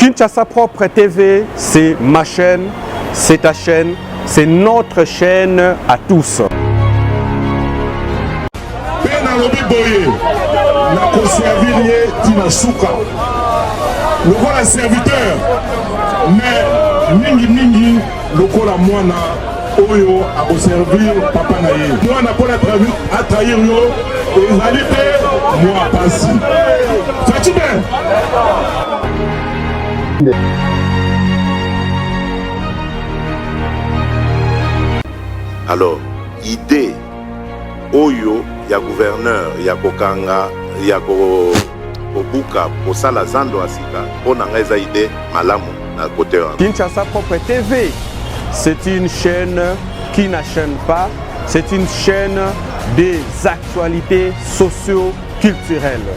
Kinshasa Propre TV, c'est ma chaîne, c'est ta chaîne, c'est notre chaîne à tous. Le voilà serviteur, mais mingi le kola moana oyo a servir papa naye. Moi n'a pas à trahir yo et réalité moi passe. Fais-tu bien? Alors, idée oyo ya gouverneur ya kokanga ya ko Obuka pour ça la zando asika on a eza idée malamu na côté. Kinshasa Propre TV, c'est une chaîne qui n'enchaîne pas, c'est une chaîne des actualités socio-culturelles.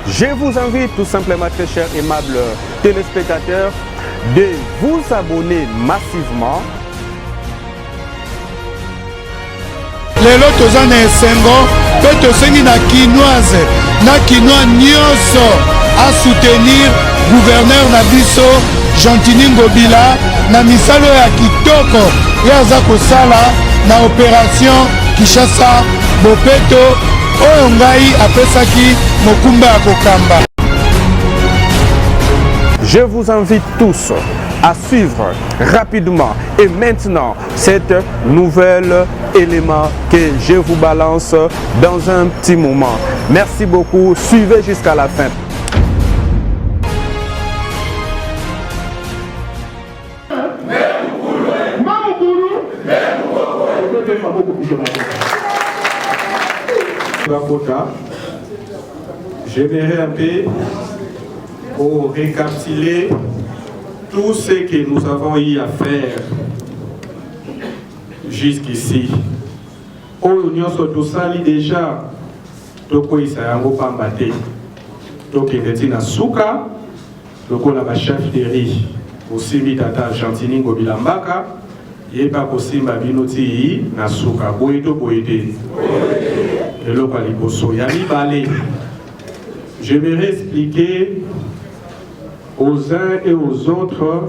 Je vous invite tout simplement, très chers aimables téléspectateurs, de vous abonner massivement. Lelo tozana esengo pe tosengi na kinoise na kinois nyonso à soutenir gouverneur na biso Gentini Ngobila na misalo ya kitoko ya aza kosala na opération Kinshasa Bopeto oyo ngai apesaki mokumba ya kokamba. Je vous invite tous à suivre rapidement et maintenant cet nouvel élément que je vous balance dans un petit moment. Merci beaucoup, suivez jusqu'à la fin. J'aimerais un peu pour récapituler tout ce que nous avons eu à faire jusqu'ici. L'Union Sotosali déjà, Toko Isayango Pambate, Toko Netina Souka, Toko la chef de riz, aussi Mitata Gentini Ngobila Mbaka, Yeba Kosimba Binoti Nasuka, Boeto Boete, et le Paliposo, Yami Balé. Je vais expliquer aux uns et aux autres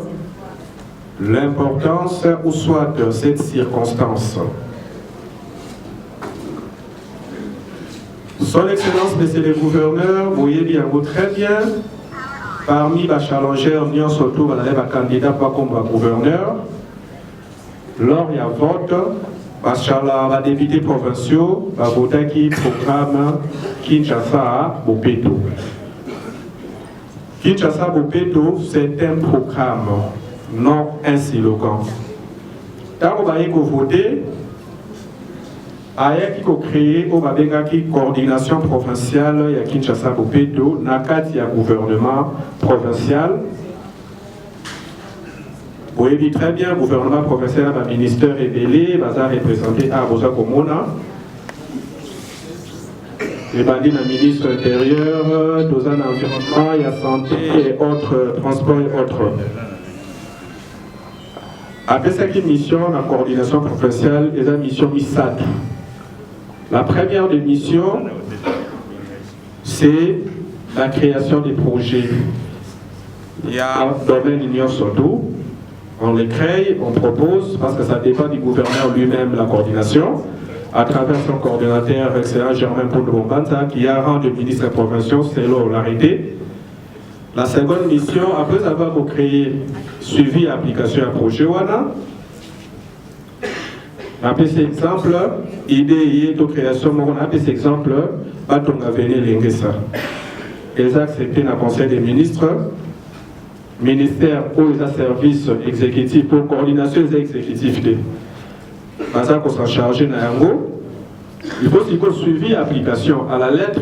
l'importance ou soit de cette circonstance. Son Excellence, Monsieur le Gouverneur, vous voyez bien, très bien, parmi les challengeurs, nous surtout les candidats pour comme gouverneur, lors il y a vote, les députés provinciaux, les voter qui programme Kinshasa Bopeto. Kinshasa Bopeto, c'est un programme, non un slogan. Quand vous allez voter, il faut créer une coordination provinciale à Kinshasa Bopeto, dans le gouvernement provincial. Vous voyez très bien, le gouvernement provincial, le ministère révélé, va représenter à Rosa Komona. Les bandits, le ministre intérieur, dans un environnement, il y a santé et autres, transport et autres. Après cette mission, la coordination provinciale est la mission ISAT. La première des missions, c'est la création des projets. Il y a un domaine Union Soto. On les crée, on propose, parce que ça dépend du gouverneur lui-même, la coordination, à travers son coordinateur excellent Germain Pondo-Bombanza, qui a rendu ministre provincial, c'est là l'arrêté. La seconde mission, après avoir créé suivi application à projet WANA, après cet exemple, idée de création, on a cet exemple, pas ton avenir l'ingessa. Ils ont accepté le Conseil des ministres, ministère pour les services exécutifs, pour coordination des exécutifs. Parce qu'on s'en charge dans Yango, il faut qu'il y ait suivi application à la lettre,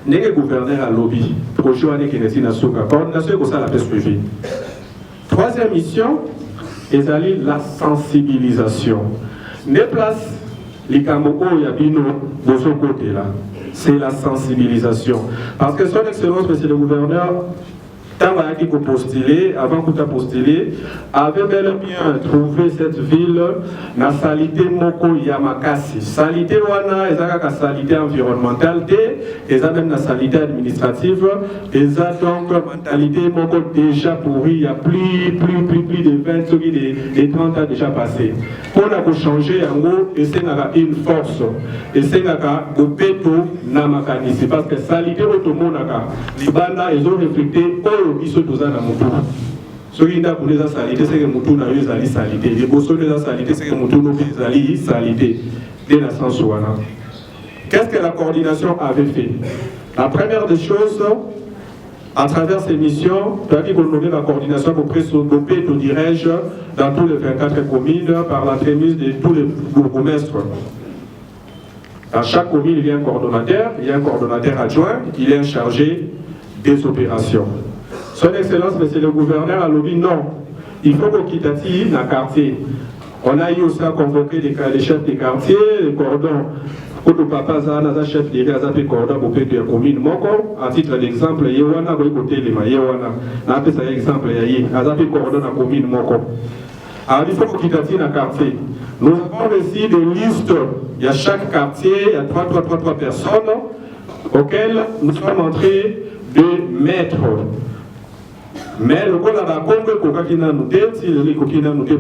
n'est que gouverneur à lobby, projet qui est dans la coordination, comme ça la paix suivi. Troisième mission, c'est la sensibilisation. Ne place les Kamoko Yabino de ce côté-là. C'est la sensibilisation. Parce que son Excellence, Monsieur le Gouverneur, tant qu'il faut postuler, avant qu'on postuler, avait bel et bien trouvé cette ville na salité moko yamakasi. Salité wana, ezaka salité environnementale, eza même la salité administrative, eza donc mentalité moko déjà pourrie, il y a plus de 20, de 30 ans déjà passé. Pour la changer en gros, et c'est une force, et c'est au péto namakanisi, parce que salité automonaka, les bandes, ils ont reflété biso tozana mutu soki ndako neza salité c'est que mutu na yo ezali salité liboso neza salité c'est que mutu no ezali salité dès la sens wana. Qu'est-ce que la coordination avait fait? La première des choses, à travers ces missions, tu as dit qu'on nommait la coordination auprès de tout dirige dans tous les 24 communes par l'entremise de tous les bourgmestres. Dans chaque commune, il y a un coordonnateur adjoint, il est un chargé des opérations. Son Excellence, Monsieur le Gouverneur, a dit non, il faut qu'on quitte dans le quartier. On a eu aussi à convoquer les chefs des quartiers, les cordons. Quand le papa a chef de l'État, cordon pour payer la commune. À titre d'exemple, il y a un côté de un exemple, il y a un cordon dans la commune. Alors il faut qu'on quitte dans le quartier. Nous avons reçu des listes, il y a chaque quartier, il y a 3 personnes auxquelles nous sommes en train de mettre. Mais le coup là-bas,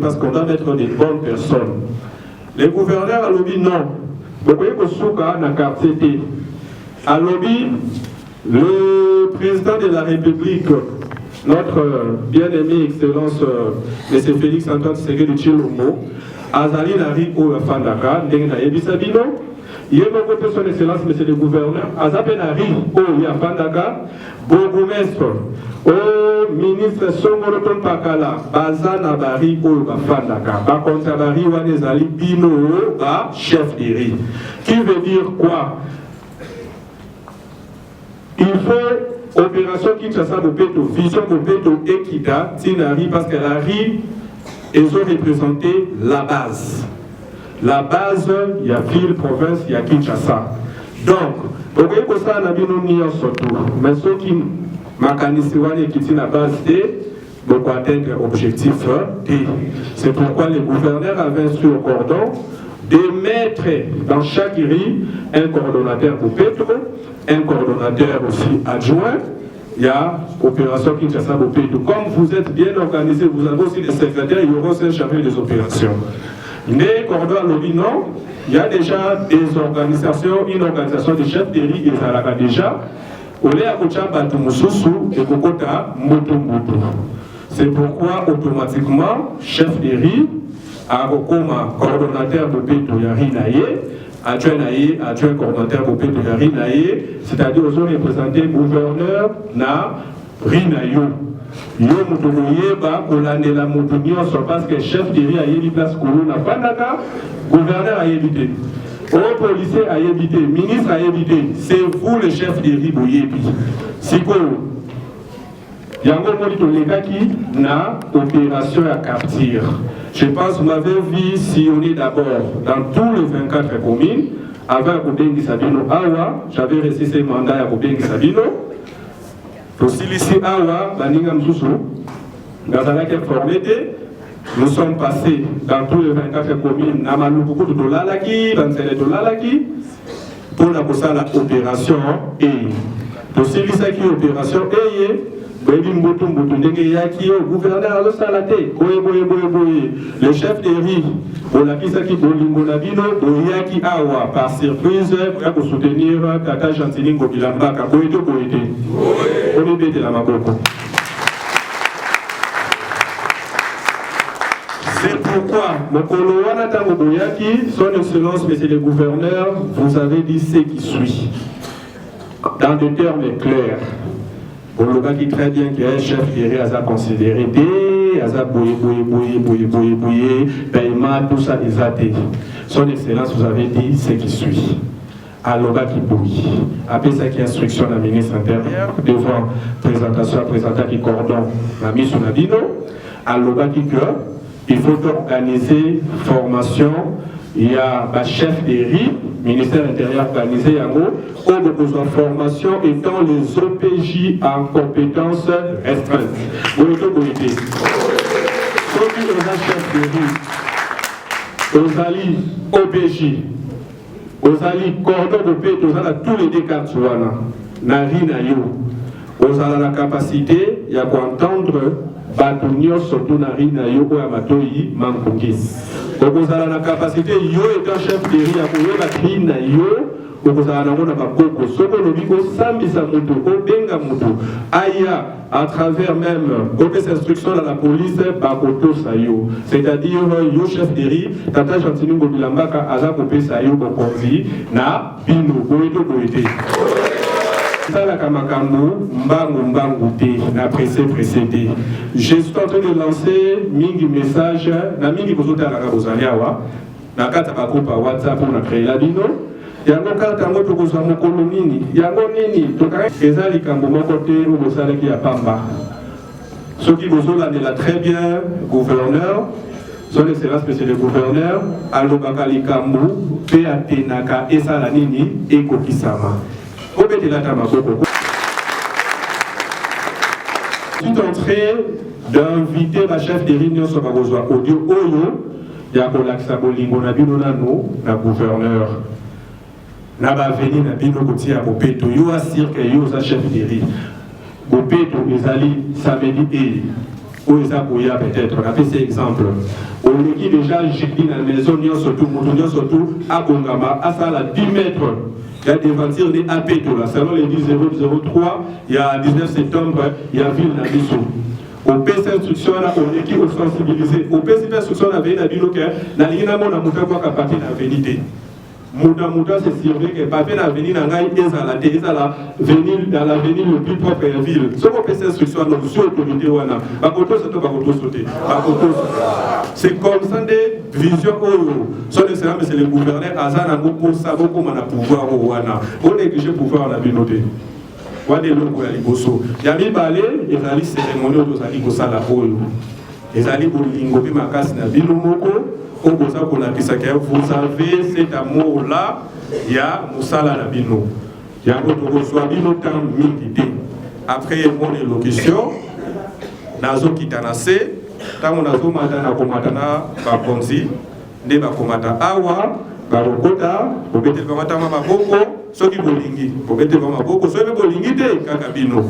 parce qu'on doit mettre des bonnes personnes. Les gouverneurs ont dit non. Vous voyez que Souka n'a quartier. A lobby, le président de la République, notre bien-aimé Excellence, M. Félix Antoine Tshisekedi Tshilombo, Azali Nari ou Fandaka, Ndengna Ebisabino, il y a son Excellence, M. le Gouverneur, Azapé Nari ou Yafandaka, bourgmestre, au ministre Songoroton Pakala, Bazana Bari ou Bafandaka, Bakontabari Wanezali Bino, chef d'Iri. Qui veut dire quoi? Il faut opération Kinshasa Bopeto, vision Bopeto Ekita, Tinari, parce que la RI, ils ont représenté la base. La base, il y a ville, province, il y a Kinshasa. Donc, vous voyez que ça, on a bien mis surtout. Mais ceux qui m'acanissent, qui sont la base, pour atteindre l'objectif D. C'est pourquoi les gouverneurs avaient instruit au cordon de mettre dans chaque RI un coordonnateur pour Petro, un coordonnateur aussi adjoint. Il y a opération Kinshasa Bopeto. Comme vous êtes bien organisé, vous avez aussi des secrétaires, il y aura aussi un chargé des opérations. Mais cordon à l'objet, non, il y a déjà des organisations, une organisation de chefs de riz et Zalaka déjà. Olé à Kochamba Tumususu et Kokota Motomboto. C'est pourquoi automatiquement, chef de riz, à Kokoma, coordonnateur Bopeto Yari Naye, adjoint coordonnateur Bopeto Yari Naye, c'est-à-dire aux représentés gouverneur na Rinayo. Yo mutumoye ba kolandela mutu nyonso parce que chef de riz a yebi place kolo na Fandaka, gouverneur a yebité. Au policier a yebité, ministre a yebité, c'est vous le chef de riz boyebi. Siko yango molito lekaki na opération à Cartier. Je pense que vous m'avez vu sillonner d'abord dans tous les 24 communes avec Kobengi Sabino Awa, j'avais reçu ces mandats à Kobengi Sabino. Aussi ici Awa, Baninga Msusu, dans la formalité, nous sommes passés dans tous les 24 communes, Namalubuku de Dolalaki, Tansele de Dolalaki, pour la opération E. Aussi ici opération E, gouverneur le salaté, le chef de riz, par surprise, pour soutenir Tata Chantilingo Bilambaka, c'est pourquoi, son Excellence, Monsieur le Gouverneur, vous avez dit ce qui suit, dans des termes clairs. Pour le gars qui très bien qu'il y a un chef qui est considéré des paiement, tout ça, ils ont dit. Son Excellence, vous avez dit ce qui suit. À l'OGA qui bouille. Après ça, qui instruction de la ministre intérieure, devant présentation, présentant qui cordon, la mise sur la bino, à l'OGA qui il faut organiser formation il y a le chef des RI, ministère intérieur organisé, on a besoin de formation étant les OPJ en compétences restreintes. Vous avez été. Ceux qui sont chef des RI, aux alliés OPJ, aux alliés cordon de paix, aux alliés tous les décartes, Nari na yo. Aux alliés la capacité, il y a quoi entendre. Batunyo surtout Nari na yo ou Amatoi Mankongis. Donc vous avez la capacité, yo étant chef de riz, à pouvoir battre na yo, donc vous avez la bakoko. Ce que nous disons, Sambisa Mutu, Obenga Mutu, Aya, à travers même, aux instructions de la police, Bakoto Sayo. C'est-à-dire, yo chef de riz, Tata Chantini Gobilambaka, Azakopé Sayo, Bokonzi, na Bino, Goeto Goete. La Kamakambo, Mbangu te, na précédé. Je suis en train de lancer mingi message, na mingi bozote à la Gabozaliawa, na kata bakopa WhatsApp pour na créer la bino. Yango kata ngo to kozwa mokolo nini, yango nini, to kaka eza likambo moko te o bosala ki ya pamba. Ceux qui bozola la très bien gouverneur, son excellence monsieur le gouverneur, alobaka likambo pe atenaka esala nini ekokisama. Je suis en train d'inviter la chef de réunion sur la audio Oyo, il y a un bolingo na bino nano, na gouverneur. Na ba veni na bino koti ya Bopeto, yo assure que yo sa chef de réunion. Bopeto, ils allaient samedi et où ils ont peut-être, on a fait ces exemples. On est déjà jeudi dans la maison, surtout à Gongama, à ça à 10 mètres. Il y a des ventures des APETO là, selon les 10.003, il y a 19 septembre, il y a ville d'Abisso. Au PC instruction, on est qui au sensibiliser. Au PC instruction, on avait dit que la ligne à mon amour à partir de la vérité. Mouda, c'est surveillé que Papé n'a venu dans l'avenir le plus propre de la ville. Ce qu'on peut s'instruction, nous sommes autorité, c'est comme ça des visions. Son excellence, c'est le gouverneur Azan, pour savoir comment on a pouvoir. On néglige le pouvoir en la communauté. Il y a mis balé, il y a des cérémonies aux alliés au Salafoyo. Les alliés pour l'ingobi makas na bilumoko. Vous avez cet amour-là, il y a Moussala Nabino. Il y a un bino temps milité. Après mon élocution, Nazo Kitanase, Tamo Nazo Madana Komatana, Bakonzi, Neba Komata Awa, Barokota, Bobete Bamatama Maboko, Soki Bolingi, Bobete Bamaboko, Soki Bolingi de Kakabino.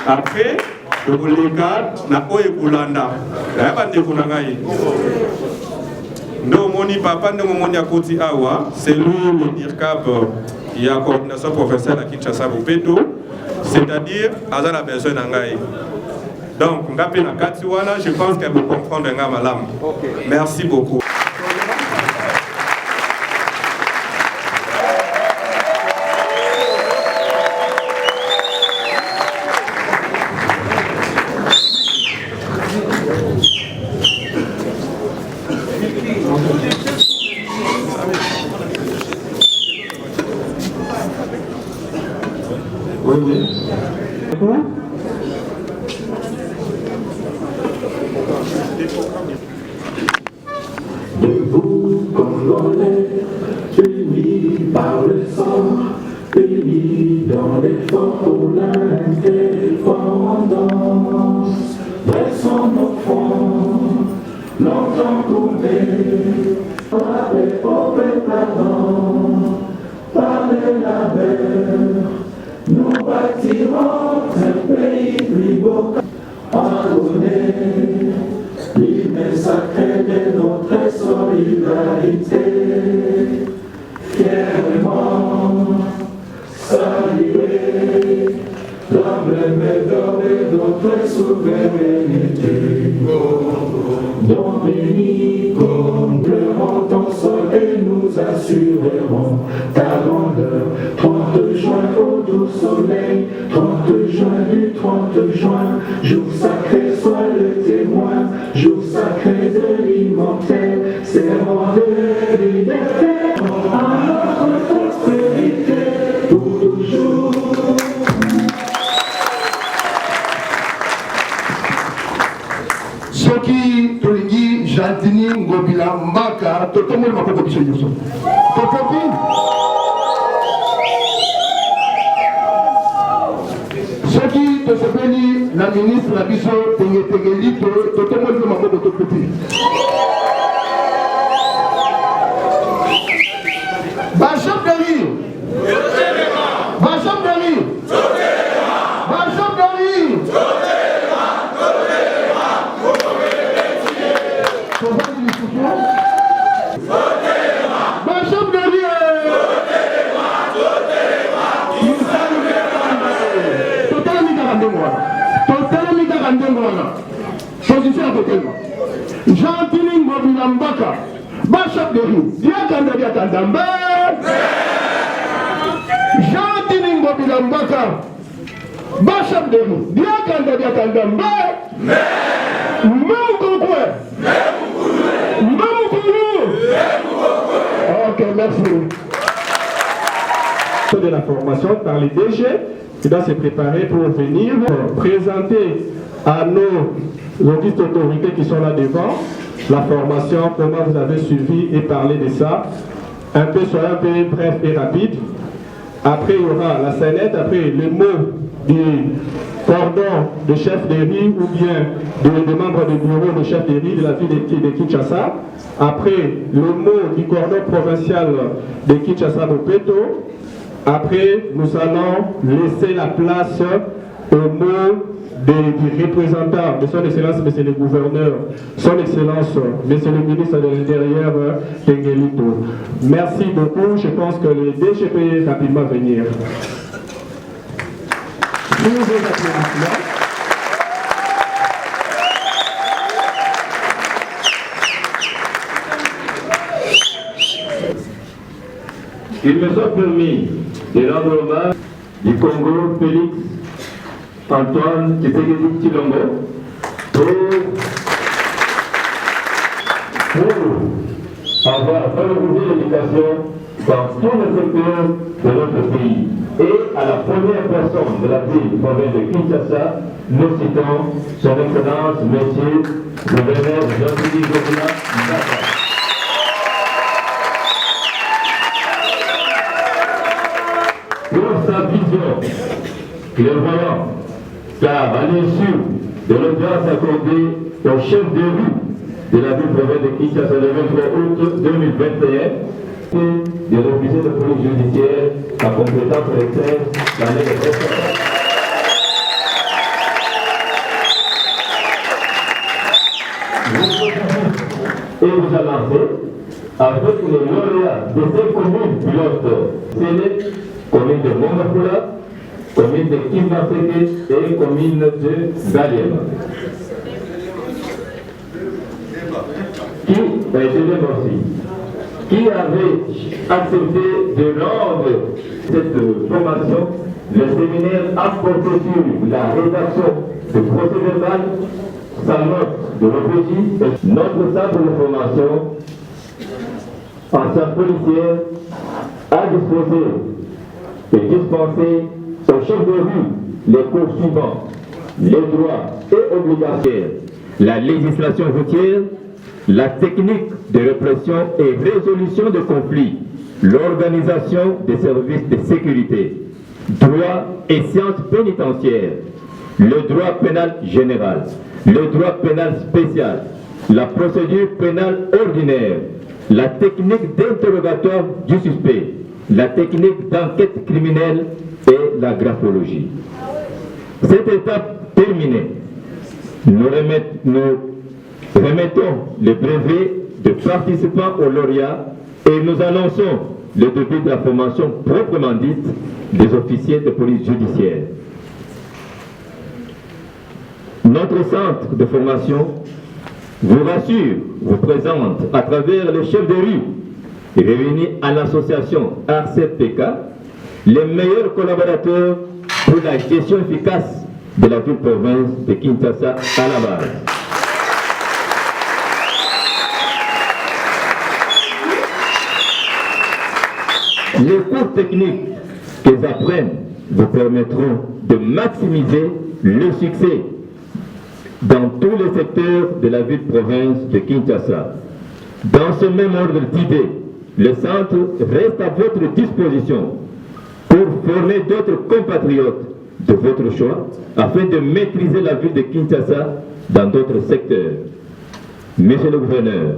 Après, le Bolinga, na Oe Kulanda, la Bande Kunangai. Non, mon papa, non, mon yakoti awa, c'est lui le DIRCAP, il y a coordination professionnelle à Kinshasa Bopeto, c'est-à-dire, Azan a besoin d'un gars. Donc, je pense qu'elle vous comprendre un gars malam. Merci beaucoup. Debout, Congolais, unis par le sang, unis dans l'effort pour l'indépendance. Dressons nos fronts, longtemps coupés, par les pauvres parents, par les labeurs, nous bâtirons un pays plus beau, pardonner. L'hymne sacré de notre solidarité, fièrement saluer l'emblème d'or de notre souveraineté. Dominique, pleurons ton sol et nous assurerons ta grandeur. 30 juin au doux soleil, 30 juin du 30 juin, jour sacré soit le témoin, jour sacré de l'immortel, serment de liberté, à notre prospérité pour toujours. Soki Tolingi, Jantini Ngobila Mbaka, Totomo Makoko Bisoyoso. Totopi. Ce qui te s'appelle la ministre la Biso Tengetelito, Totomo Makoko Totopi. Bacham Dari. Bacham Dari. Bacham Dari. Bacham Dari. Totalement 42 mois. Position à côté. Jean-Tini Ngobila Mbaka. Bacham Dari. Diakanda Diakandambe. Jean-Tini Ngobila Mbaka. Bacham Dari. Diakanda Diakandambe. Ok, merci. De la formation par les DG qui doit se préparer pour venir présenter à nos auguste autorités qui sont là devant la formation, comment vous avez suivi et parlé de ça. Soyez un peu bref et rapide. Après, il y aura la scénette, après le mot du cordon de chef de riz ou bien des membres du bureau de chef de riz de la ville de Kinshasa. Après, le mot du cordon provincial de Kinshasa-Bopeto. Après, nous allons laisser la place au mot des représentants de son Excellence, Monsieur le Gouverneur, son Excellence, Monsieur le Ministre de l'Intérieur, Tengelito. Merci beaucoup. Je pense que le DG peut rapidement venir. Il me soit permis de rendre hommage du Congo, Félix Antoine Tshisekedi Tshilombo, pour avoir valorisé l'éducation dans tous les secteurs de notre pays. Et à la première personne de la ville province de Kinshasa, nous citons son Excellence, Monsieur le gouverneur Jean-Tini Ngobila Mbaka. Pour sa vision clairvoyante, car à l'issue de l'audience accordée au chef de rue de la ville province de Kinshasa le 23 août 2021, des officiers de police judiciaire à compétence électrique l'année de précédente. Et vous a lancé avec les lauréats de ces communes pilotes, c'est les communes de Mongapula, commune de Kimbaseke et commune de Galiema. Qui avait accepté de rendre cette formation, le séminaire a porté sur la rédaction de procès-verbal, sa note de l'OPJ, notre centre de formation en sciences policières a disposé et dispensé au chef de rue les cours suivants: les droits et obligations, la législation routière, la technique de répression et résolution de conflits, l'organisation des services de sécurité, droit et sciences pénitentiaires, le droit pénal général, le droit pénal spécial, la procédure pénale ordinaire, la technique d'interrogatoire du suspect, la technique d'enquête criminelle et la graphologie. Cette étape terminée, nous remettons le brevet de participants au lauréat et nous annonçons le début de la formation proprement dite des officiers de police judiciaire. Notre centre de formation vous rassure, vous présente à travers les chefs de rue réunis à l'association RCPK les meilleurs collaborateurs pour la gestion efficace de la ville-province de Kinshasa à la base. Les cours techniques qu'ils apprennent vous permettront de maximiser le succès dans tous les secteurs de la ville-province de Kinshasa. Dans ce même ordre d'idées, le centre reste à votre disposition pour former d'autres compatriotes de votre choix afin de maîtriser la ville de Kinshasa dans d'autres secteurs. Monsieur le gouverneur,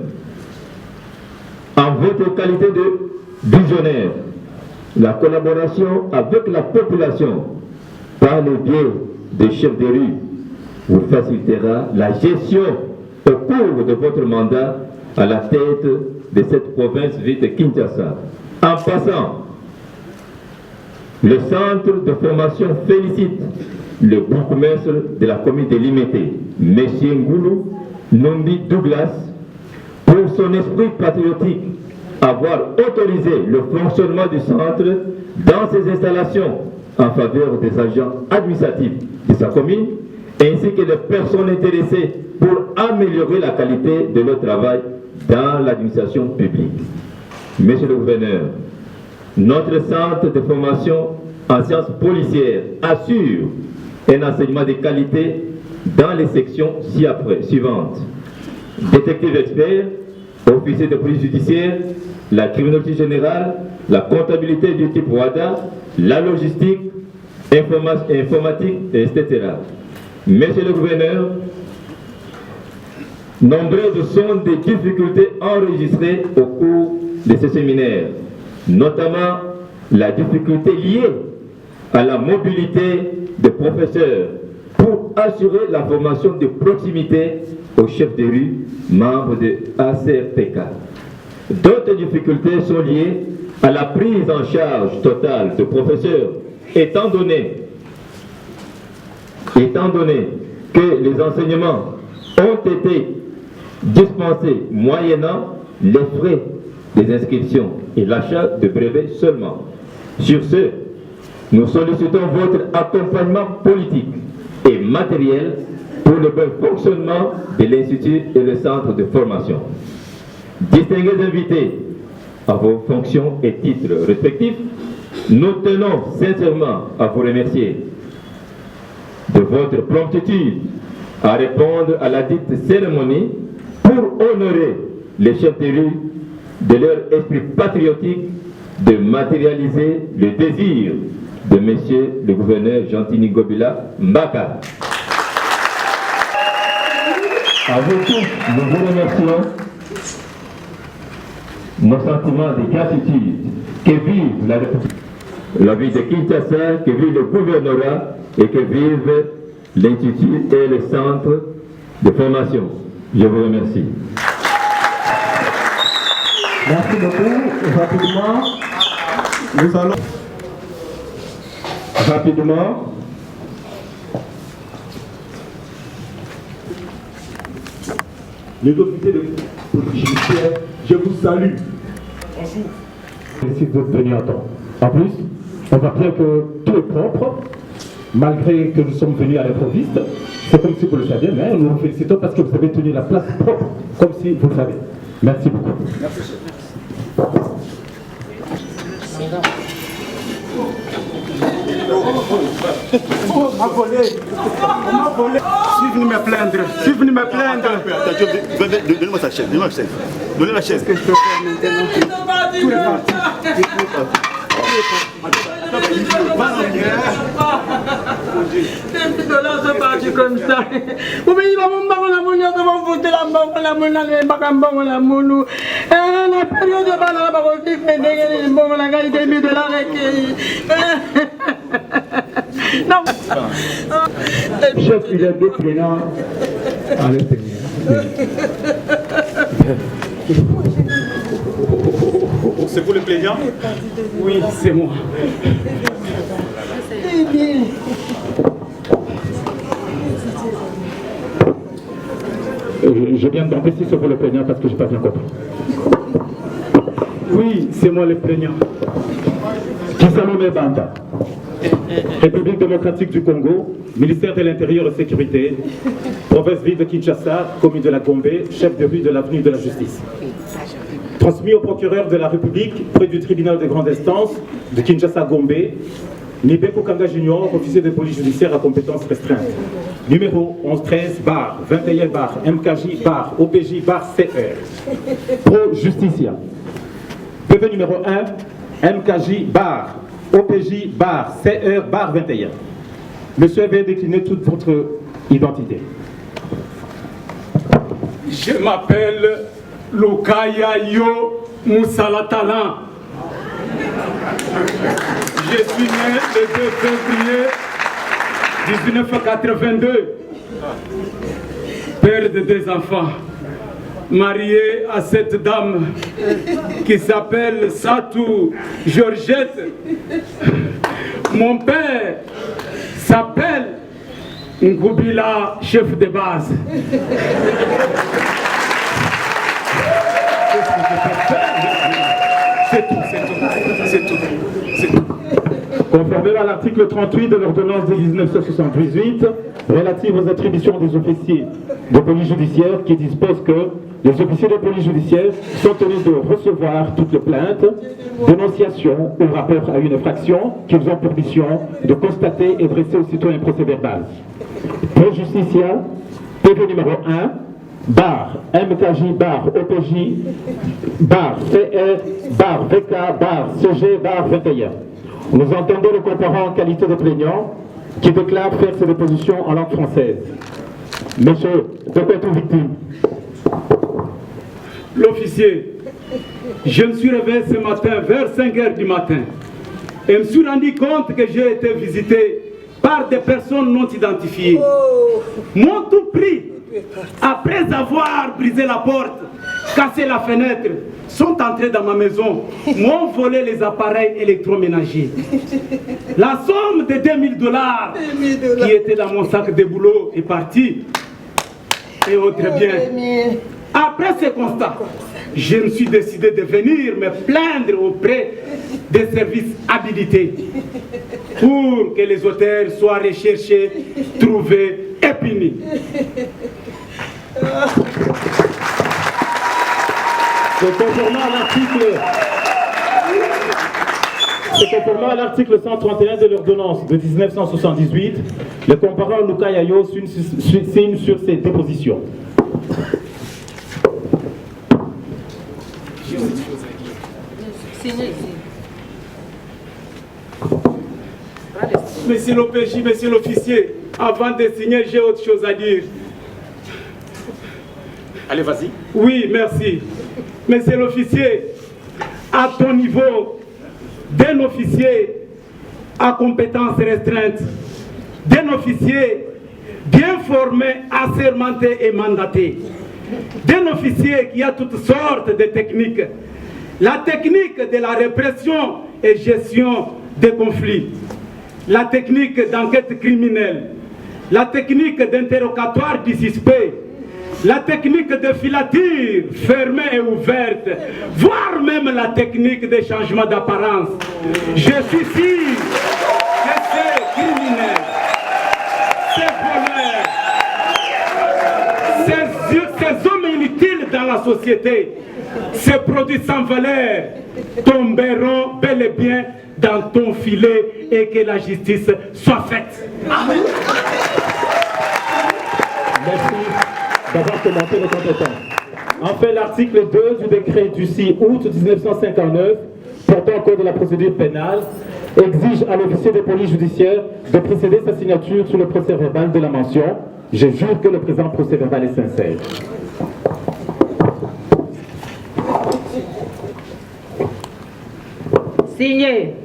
en votre qualité de visionnaire, la collaboration avec la population par le biais des chefs de rue vous facilitera la gestion au cours de votre mandat à la tête de cette province ville de Kinshasa. En passant, le centre de formation félicite le bourgmestre de la commune de Limete, M. Ngoulou Nombi Douglas, pour son esprit patriotique, avoir autorisé le fonctionnement du centre dans ses installations en faveur des agents administratifs de sa commune, ainsi que des personnes intéressées pour améliorer la qualité de leur travail dans l'administration publique. Monsieur le gouverneur, notre centre de formation en sciences policières assure un enseignement de qualité dans les sections suivantes: détective expert, officier de police judiciaire, la criminologie générale, la comptabilité du type WADA, la logistique, informatique, etc. Monsieur le gouverneur, nombreuses sont des difficultés enregistrées au cours de ce séminaire, notamment la difficulté liée à la mobilité des professeurs pour assurer la formation de proximité aux chefs de rue, membres de ACRPK. D'autres difficultés sont liées à la prise en charge totale de professeurs, étant donné que les enseignements ont été dispensés moyennant les frais des inscriptions et l'achat de brevets seulement. Sur ce, nous sollicitons votre accompagnement politique et matériel pour le bon fonctionnement de l'Institut et le centre de formation. Distingués invités à vos fonctions et titres respectifs, nous tenons sincèrement à vous remercier de votre promptitude à répondre à la dite cérémonie pour honorer les chefs de rue de leur esprit patriotique de matérialiser le désir de Monsieur le gouverneur Gentini Ngobila Mbaka. À vous tous, nous vous remercions. Nos sentiments de gratitude, que vive la République, la ville de Kinshasa, que vive le gouvernorat et que vive l'Institut et le centre de formation. Je vous remercie. Merci beaucoup. Rapidement, nous allons... Rapidement. Les officiers de police judiciaire, je vous salue. Bonjour. Merci d'être venu à temps. En plus, on voit bien que tout est propre, malgré que nous sommes venus à l'improviste. C'est comme si vous le saviez, mais nous vous félicitons parce que vous avez tenu la place propre, comme si vous le savez. Merci beaucoup. Merci, chef. On m'a volé. Je suis venu me plaindre. Donnez-moi sa chaise. Donnez la chaise. Qu'est-ce que je peux faire maintenant? Tout est parti. Depuis de là, c'est parti comme ça. Vous voyez, la période de chef, il y a deux plaignants à l'intérieur. C'est vous le plaignant? Oui, c'est moi. Je viens d'entrer ici sur le plaignant parce que je n'ai pas bien compris. Oui, c'est moi le plaignant. Kisalome Banda, République démocratique du Congo, ministère de l'Intérieur et de Sécurité, province ville de Kinshasa, commune de la Gombe, chef de rue de l'avenue de la Justice. Transmis au procureur de la République près du tribunal de grande instance de Kinshasa-Gombe Nibeko Kanga Junior, officier de police judiciaire à compétence restreinte. Numéro 1113 bar 21 bar MKJ bar OPJ bar CR. Pro Justicia. PV numéro 1 MKJ bar OPJ bar CR bar 21. Monsieur, veuillez décliner toute votre identité. Je m'appelle Lukaya Yo Moussalatalan. Je suis né le 2 février 1982, père de 2 enfants, marié à cette dame qui s'appelle Satou Georgette. Mon père s'appelle Ngoubila, chef de base. C'est tout. Conformément à l'article 38 de l'ordonnance de 1978 relative aux attributions des officiers de police judiciaire qui dispose que les officiers de police judiciaire sont tenus de recevoir toutes plaintes, dénonciations ou rapport à une infraction qu'ils ont pour mission de constater et dresser aussitôt un procès verbal. Pour Justicia, PV numéro 1, bar MKJ bar OPJ bar CR bar VK bar CG bar 21. Nous entendons le comparant en qualité de plaignant qui déclare faire ses dépositions en langue française. Monsieur, de quoi êtes-vous victime? L'officier, je me suis réveillé ce matin vers 5 h du matin et me suis rendu compte que j'ai été visité par des personnes non identifiées. M'ont tout pris. Après avoir brisé la porte, cassé la fenêtre, sont entrés dans ma maison, m'ont volé les appareils électroménagers. La somme de $2000 qui était dans mon sac de boulot est partie. Et autres biens. Après ce constat, je me suis décidé de venir me plaindre auprès des services habilités pour que les auteurs soient recherchés, trouvés et punis. Conformément à l'article 131 de l'ordonnance de 1978, le comparant Lukaya Yo signe sur ses dépositions. Monsieur l'OPJ, monsieur l'officier, avant de signer, j'ai autre chose à dire. Allez, vas-y. Oui, merci. Monsieur l'officier, à ton niveau, d'un officier à compétences restreintes, d'un officier bien formé, assermenté et mandaté, d'un officier qui a toutes sortes de techniques, la technique de la répression et gestion des conflits, la technique d'enquête criminelle, la technique d'interrogatoire du suspect, la technique de filature fermée et ouverte, voire même la technique de changement d'apparence. Je suis sûr que ces criminels, ces voleurs, ces hommes inutiles dans la société, ces produits sans valeur, tomberont bel et bien dans ton filet et que la justice soit faite. Amen. Merci d'avoir commenté le compétent. Enfin, l'article 2 du décret du 6 août 1959 portant code de la procédure pénale exige à l'officier de police judiciaire de précéder sa signature sur le procès verbal de la mention. Je jure que le présent procès verbal est sincère. Signé.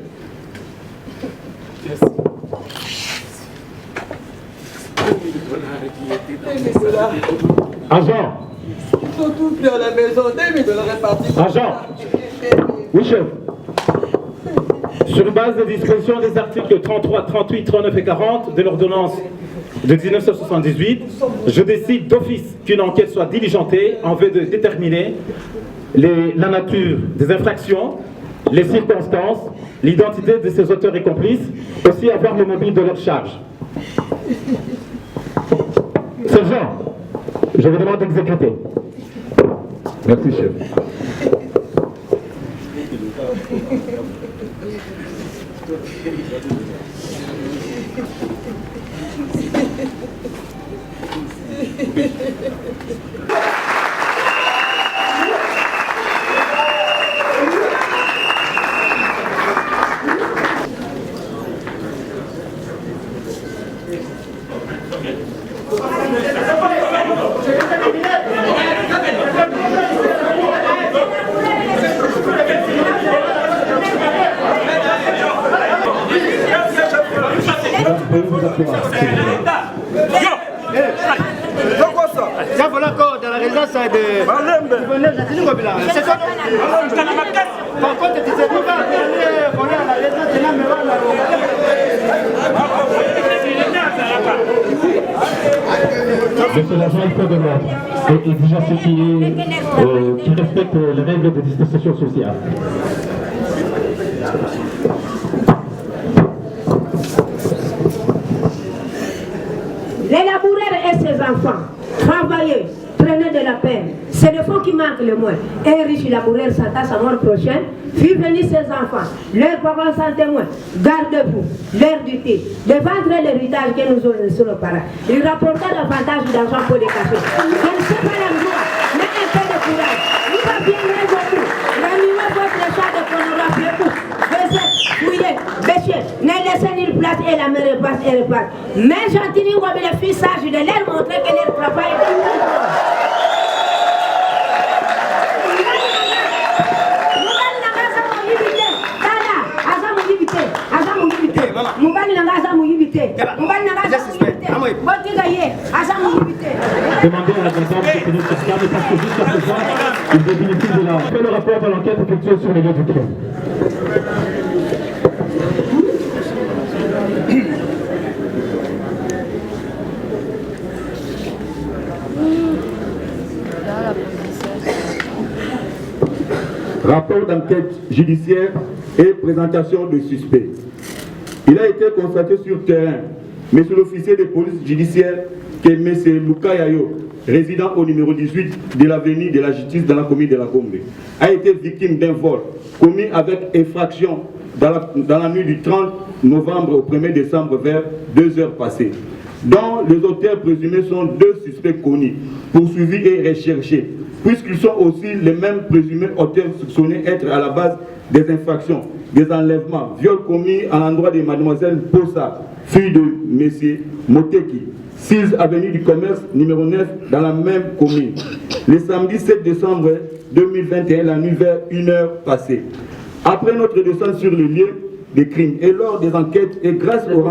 Agent. Ils sont tous pris à la maison, $2000 répartis. Agent. Oui, chef. Sur base des dispositions des articles 33, 38, 39 et 40 de l'ordonnance de 1978, je décide d'office qu'une enquête soit diligentée en vue de déterminer la nature des infractions, les circonstances, l'identité de ses auteurs et complices, aussi avoir le mobile de leur charge. Sergent, je vous demande d'exécuter. Merci, chef. Ça voilà encore dans la résidence de gouverneur Jacqueline Gobila. C'est ça. Par contre, tu sais pas voler à la résidence de la Monsieur l'agent, il faut de l'ordre et exigeant ce qui respecte les règles de distanciation sociale. Les laboureurs et ses enfants, travailleurs, prenez de la peine. C'est le fonds qui manque le moins. Un riche laboureur s'attend à sa mort prochaine, fit venir ses enfants, leurs parents sont témoins, gardez-vous, l'heure du thé, de vendre l'héritage que nous avons sur nos parents. Il rapporta davantage d'argent pour les cacher. Je ne sais pas la joie, mais un peu de courage. Nous va bien résoudre. Remuez votre chat de pornographie pour. Fouillez, bêchez, ne laissez nulle place et la mer repasse et repasse. Mais Jantini Ngobila les filles sages de leur montrer que leur travail est Demandez à la présidente de tenir ce cadre parce que jusqu'à présent, ils bénéficient de la... Fait le rapport de l'enquête effectuée sur les lieux du crime. Rapport d'enquête judiciaire et présentation de suspects. Il a été constaté sur terrain, monsieur l'officier de police judiciaire, que M. Luka Yayo, résident au numéro 18 de l'avenue de la Justice dans la commune de la Gombe, a été victime d'un vol commis avec effraction dans la nuit du 30 novembre au 1er décembre vers 2 heures passées, dont les auteurs présumés sont 2 suspects connus, poursuivis et recherchés, puisqu'ils sont aussi les mêmes présumés auteurs soupçonnés être à la base des infractions, des enlèvements, viols commis à l'endroit de mademoiselle Possa, fille de M. Moteki, 6 avenue du Commerce, numéro 9, dans la même commune. Le samedi 7 décembre 2021, la nuit vers 1 heure passée. Après notre descente sur le lieu des crimes et lors des enquêtes et grâce aux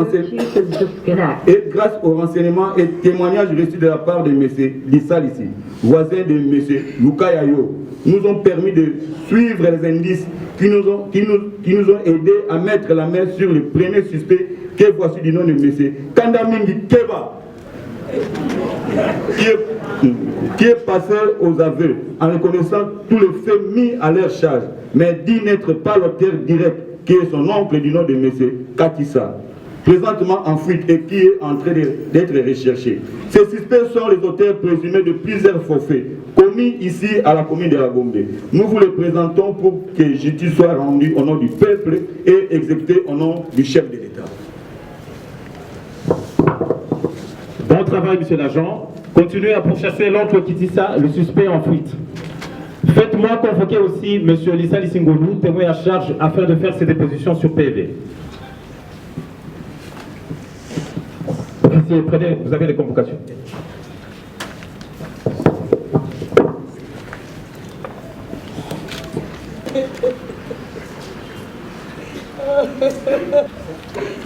renseignements et témoignages reçus de la part de M. Lissal ici, voisin de M. Luka Yayo, nous ont permis de suivre les indices qui nous ont aidés à mettre la main sur le premier suspect que voici du nom de M. Kandamingi Keba, qui est passé aux aveux en reconnaissant tous les faits mis à leur charge, mais dit n'être pas l'auteur direct, qui est son oncle du nom de M. Katissa, présentement en fuite et qui est en train d'être recherché. Ces suspects sont les auteurs présumés de plusieurs forfaits commis ici à la commune de la Gombe. Nous vous les présentons pour que justice soit rendue au nom du peuple et exécutée au nom du chef de l'État. Bon travail, monsieur l'agent. Continuez à pourchasser l'oncle Kitissa, le suspect en fuite. Faites-moi convoquer aussi M. Lissa Lissingolou, témoin à charge, afin de faire ses dépositions sur PV. Officier, prenez, vous avez les convocations.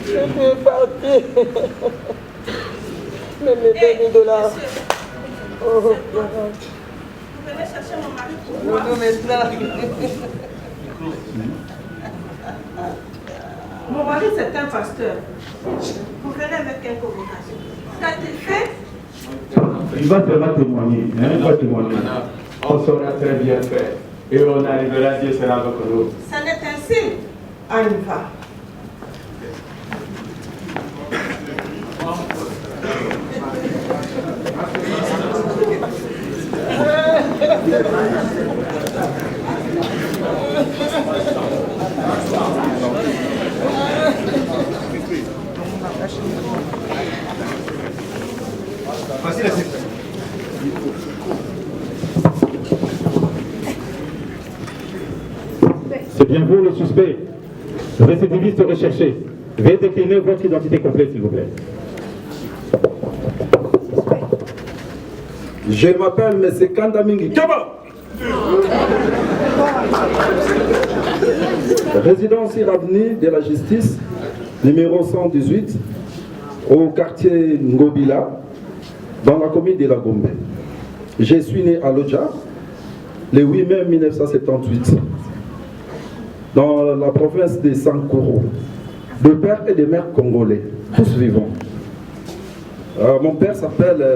Je suis parti. Mais mes $20. Oh, vous venez chercher mon mari pour moi. Non, maintenant. Mon mari, c'est un pasteur. Vous venez avec quelle convocation? Qu'a-t-il fait? Il va témoigner. Il va témoigner. On saura très bien faire. Et on arrivera, Dieu sera avec nous. Ça n'est ainsi. On y va. C'est bien vous le suspect, récidiviste recherché. Veuillez décliner votre identité complète, s'il vous plaît. Je m'appelle M. Kandamingi Kaba. Résident sur l'avenue de la Justice, numéro 118, au quartier Ngobila, dans la commune de la Gombe. Je suis né à Lodja, le 8 mai 1978, dans la province de Sankoro, de père et de mère congolais, tous vivants. Mon père s'appelle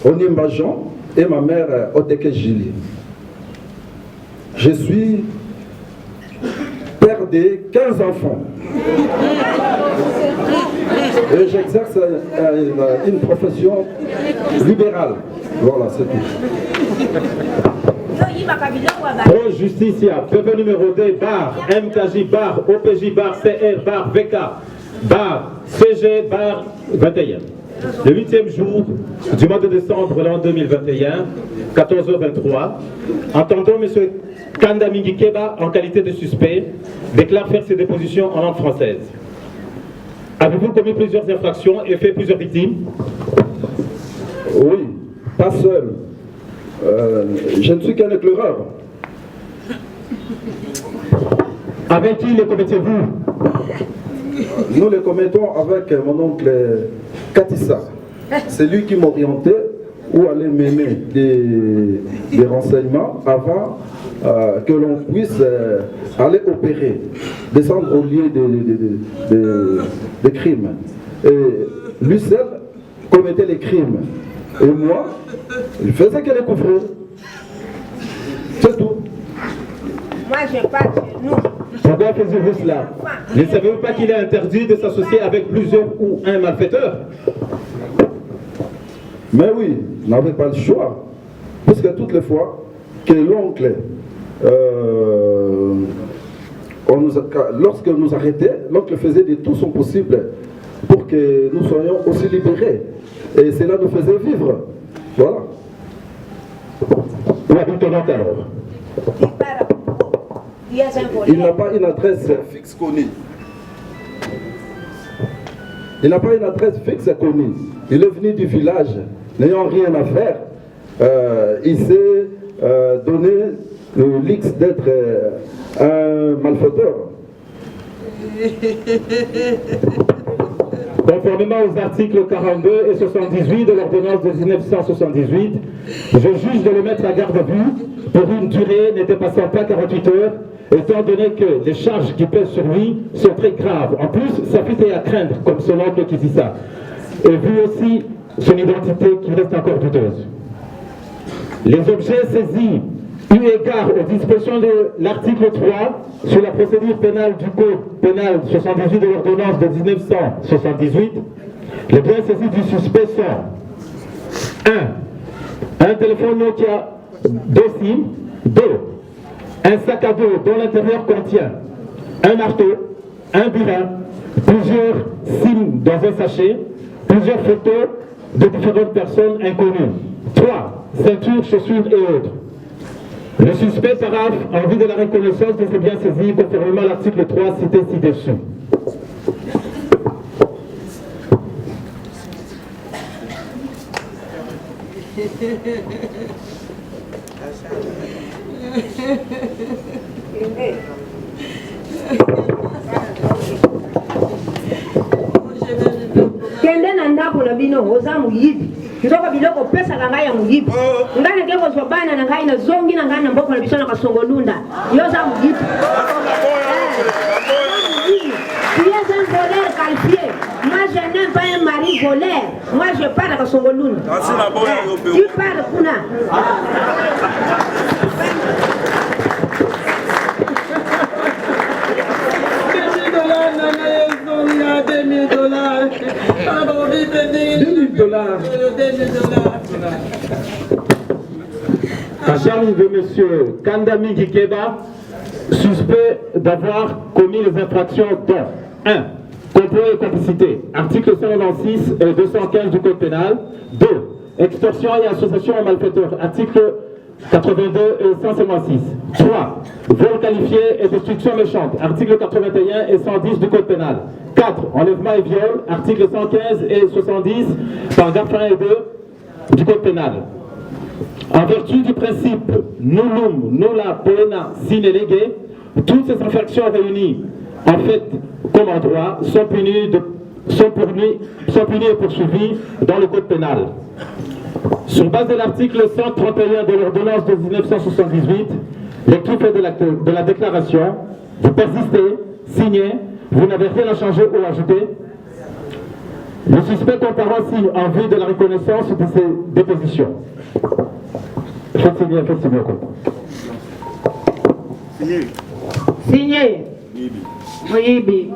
Onimba Jean et ma mère Oteke Gili. Je suis père de 15 enfants. Et j'exerce une profession libérale. Voilà, c'est tout. Pro Justicia, PV numéro D, bar, MKJ, bar, OPJ, bar, CR, bar, VK, bar, CG, bar, 21. Le 8e jour du mois de décembre l'an 2021, 14h23, entendons M. Kandamingi Keba, en qualité de suspect, déclare faire ses dépositions en langue française. Avez-vous commis plusieurs infractions et fait plusieurs victimes? Oui, pas seul. Je ne suis qu'un éclaireur. Avec qui les commettez-vous? Nous les commettons avec mon oncle Katissa. C'est lui qui m'orientait où aller mener des renseignements avant que l'on puisse aller opérer, descendre au lieu des crimes. Et lui seul commettait les crimes. Et moi, il faisait que les couvrir. C'est tout. Moi, je parle chez nous. Pourquoi faisiez-vous cela? Ne savez-vous pas qu'il est interdit de s'associer avec plusieurs ou un malfaiteur? Mais oui, on n'avait pas le choix. Parce que toutes les fois que l'oncle, lorsque nous arrêtait, l'oncle faisait de tout son possible pour que nous soyons aussi libérés. Et cela nous faisait vivre. Voilà. Où habite ton oncle alors? Il n'a pas une adresse fixe connue. Il n'a pas une adresse fixe connue. Il est venu du village, n'ayant rien à faire. Il s'est donné le luxe d'être un malfaiteur. Conformément aux articles 42 et 78 de l'ordonnance de 1978, je juge de le mettre à garde à vue pour une durée ne dépassant pas 48 heures, étant donné que les charges qui pèsent sur lui sont très graves. En plus, sa fuite est à craindre, comme son oncle qui dit ça. Et vu aussi son identité qui reste encore douteuse. Les objets saisis, eu égard aux dispositions de l'article 3 sur la procédure pénale du Code pénal 78 de l'ordonnance de 1978, les biens saisis du suspect sont 1. Un téléphone Nokia 2 SIM, 2. Un sac à dos dont l'intérieur contient un marteau, un burin, plusieurs SIM dans un sachet, plusieurs photos de différentes personnes inconnues. 3. Ceinture, chaussures et autres. Le suspect paraphe en vue de la reconnaissance de ses biens saisis conformément à l'article 3 cité ci-dessus. Kende na ndako na bino oza muyibi nzoko biloko pesaka ngai ya muyibi ngai nake kozwa bana na ngai na zongi na ngai na mboko na biso na kasongolunda yo oza muyibi. Tu es un voleur qualifié. Moi je n'aime pas un mari voleur. Moi je pars à kasongolunda. Tu pars kuna. À charge de M. Kandamingi Keba, suspect d'avoir commis les infractions dont 1. Complot et complicité, article 196 et 215 du Code pénal. 2. Extorsion et association à malfaiteur, article 82 et 156. 3. Vol qualifié et destruction méchante, articles 81 et 110 du Code pénal. 4. Enlèvement et viol, articles 115 et 70, paragraphe 1 et 2 du Code pénal. En vertu du principe nullum nulla pena sine lege, toutes ces infractions réunies en fait comme en droit sont punies et poursuivies dans le Code pénal. Sur base de l'article 131 de l'ordonnance de 1978, lecture de la déclaration, vous persistez, signez, vous n'avez rien à changer ou à ajouter. Le suspect comparant signe en vue de la reconnaissance de ses dépositions. Faites signer. Signé. Moyibi.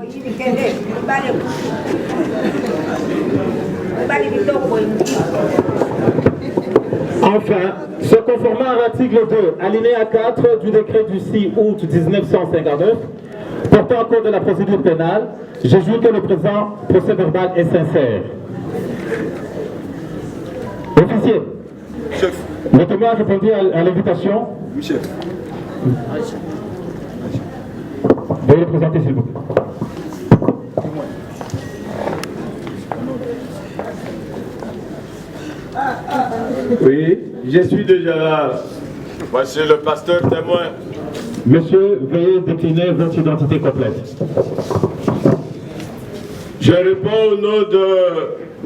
Enfin, se conformant à l'article 2, alinéa 4 du décret du 6 août 1959, portant compte de la procédure pénale, je jure que le présent procès verbal est sincère. Officier, chef. Le témoin a répondu à l'invitation. Oui, chef. Veuillez le présenter, s'il vous plaît. Oui, je suis déjà là. Voici le pasteur témoin. Monsieur, veuillez décliner votre identité complète. Je réponds au nom de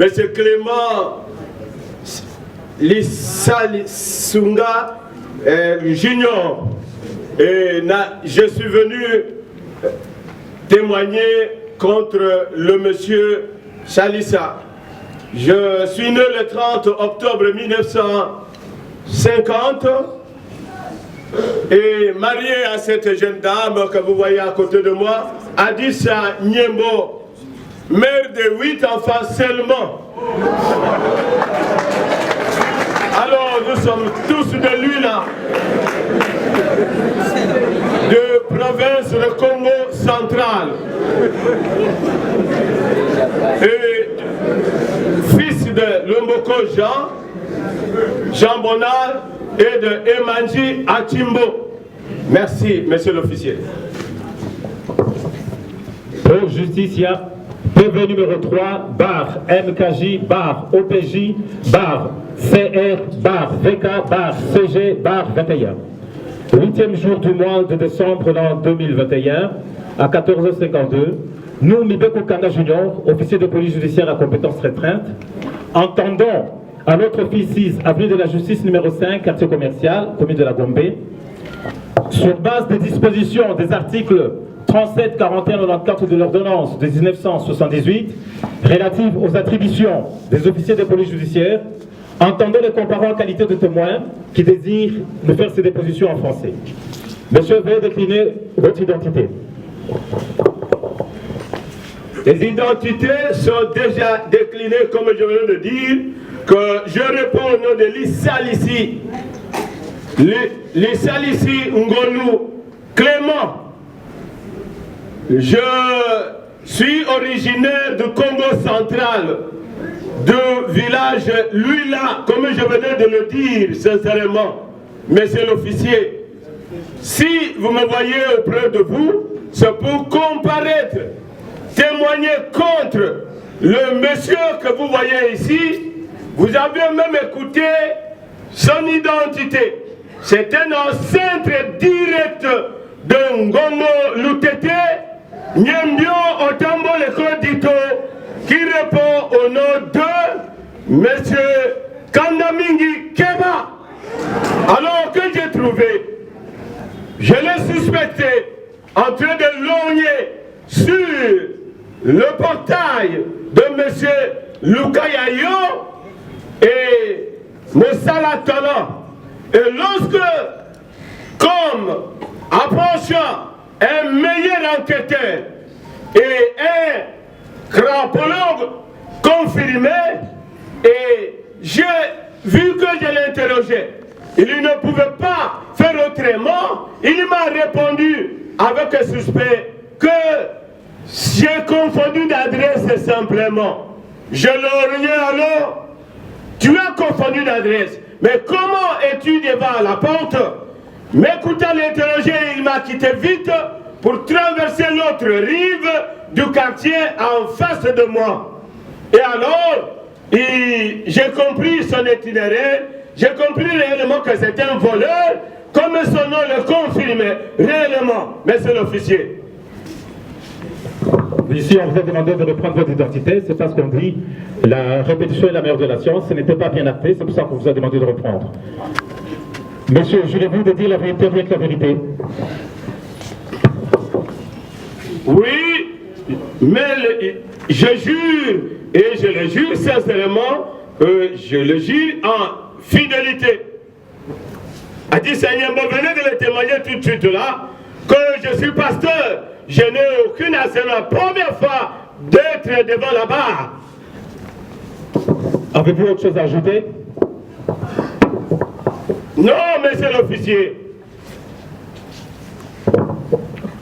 M. Clément Lisalisunga Junior. Et je suis venu témoigner contre le monsieur Chalissa. Je suis né le 30 octobre 1950 et marié à cette jeune dame que vous voyez à côté de moi, Adissa Nyembo, mère de 8 enfants seulement. Alors nous sommes tous de lui là, de province de Congo central. Et fils de Lomboko Jean Bonnard et de Emanji Atimbo. Merci, monsieur l'officier. Pour Justicia, PV numéro 3, barre MKJ, barre OPJ, barre CR, barre VK, barre CG, barre 21. 8e jour du mois de décembre l'an 2021, à 14h52, nous, Mibeko Kanda Junior, officier de police judiciaire à compétence restreinte, entendons à notre office 6, avenue de la Justice numéro 5, quartier commercial, commune de la Gombe, sur base des dispositions des articles 37, 41, 94 de l'ordonnance de 1978, relative aux attributions des officiers de police judiciaire, entendons les comparants en qualité de témoins qui désirent nous faire ces dépositions en français. Monsieur, veuillez décliner votre identité. Les identités sont déjà déclinées, comme je viens de dire, que je réponds au nom de Lissalissi. Lissalissi Ngolu Clément. Je suis originaire du Congo central, du village Luila, comme je venais de le dire sincèrement, monsieur l'officier. Si vous me voyez auprès de vous, c'est pour comparaître, témoigner contre le monsieur que vous voyez ici. Vous avez même écouté son identité. C'est un ancêtre direct de Ngongo Lutete, Nyembio Otambo Lekodito, qui répond au nom de monsieur Kandamingi Keba. Alors que j'ai trouvé, je l'ai suspecté en train de logner sur le portail de M. Lukayayo et Moussala Tala. Et lorsque, comme approchant un meilleur enquêteur et un crampologue confirmé, et j'ai vu que je l'ai interrogé, il ne pouvait pas faire autrement, il m'a répondu avec un suspect que j'ai confondu d'adresse simplement. Je l'aurais alors, tu as confondu d'adresse, mais comment es-tu devant la porte? M'écoutant l'interroger, il m'a quitté vite pour traverser l'autre rive du quartier en face de moi. Et alors, j'ai compris son itinéraire, j'ai compris réellement que c'était un voleur, comme son nom le confirmait réellement, monsieur l'officier. Ici, on vous a demandé de reprendre votre identité, c'est parce qu'on dit la répétition est la meilleure de la science, ce n'était pas bien acté, c'est pour ça qu'on vous a demandé de reprendre. Monsieur, jurez-vous de dire la vérité avec la vérité? Oui, mais je jure, et je le jure sincèrement, je le jure en fidélité. A dit Seigneur, venez de le témoigner tout de suite là, que je suis pasteur. Je n'ai aucune, c'est la première fois d'être devant la barre. Avez-vous autre chose à ajouter? Non, monsieur l'officier.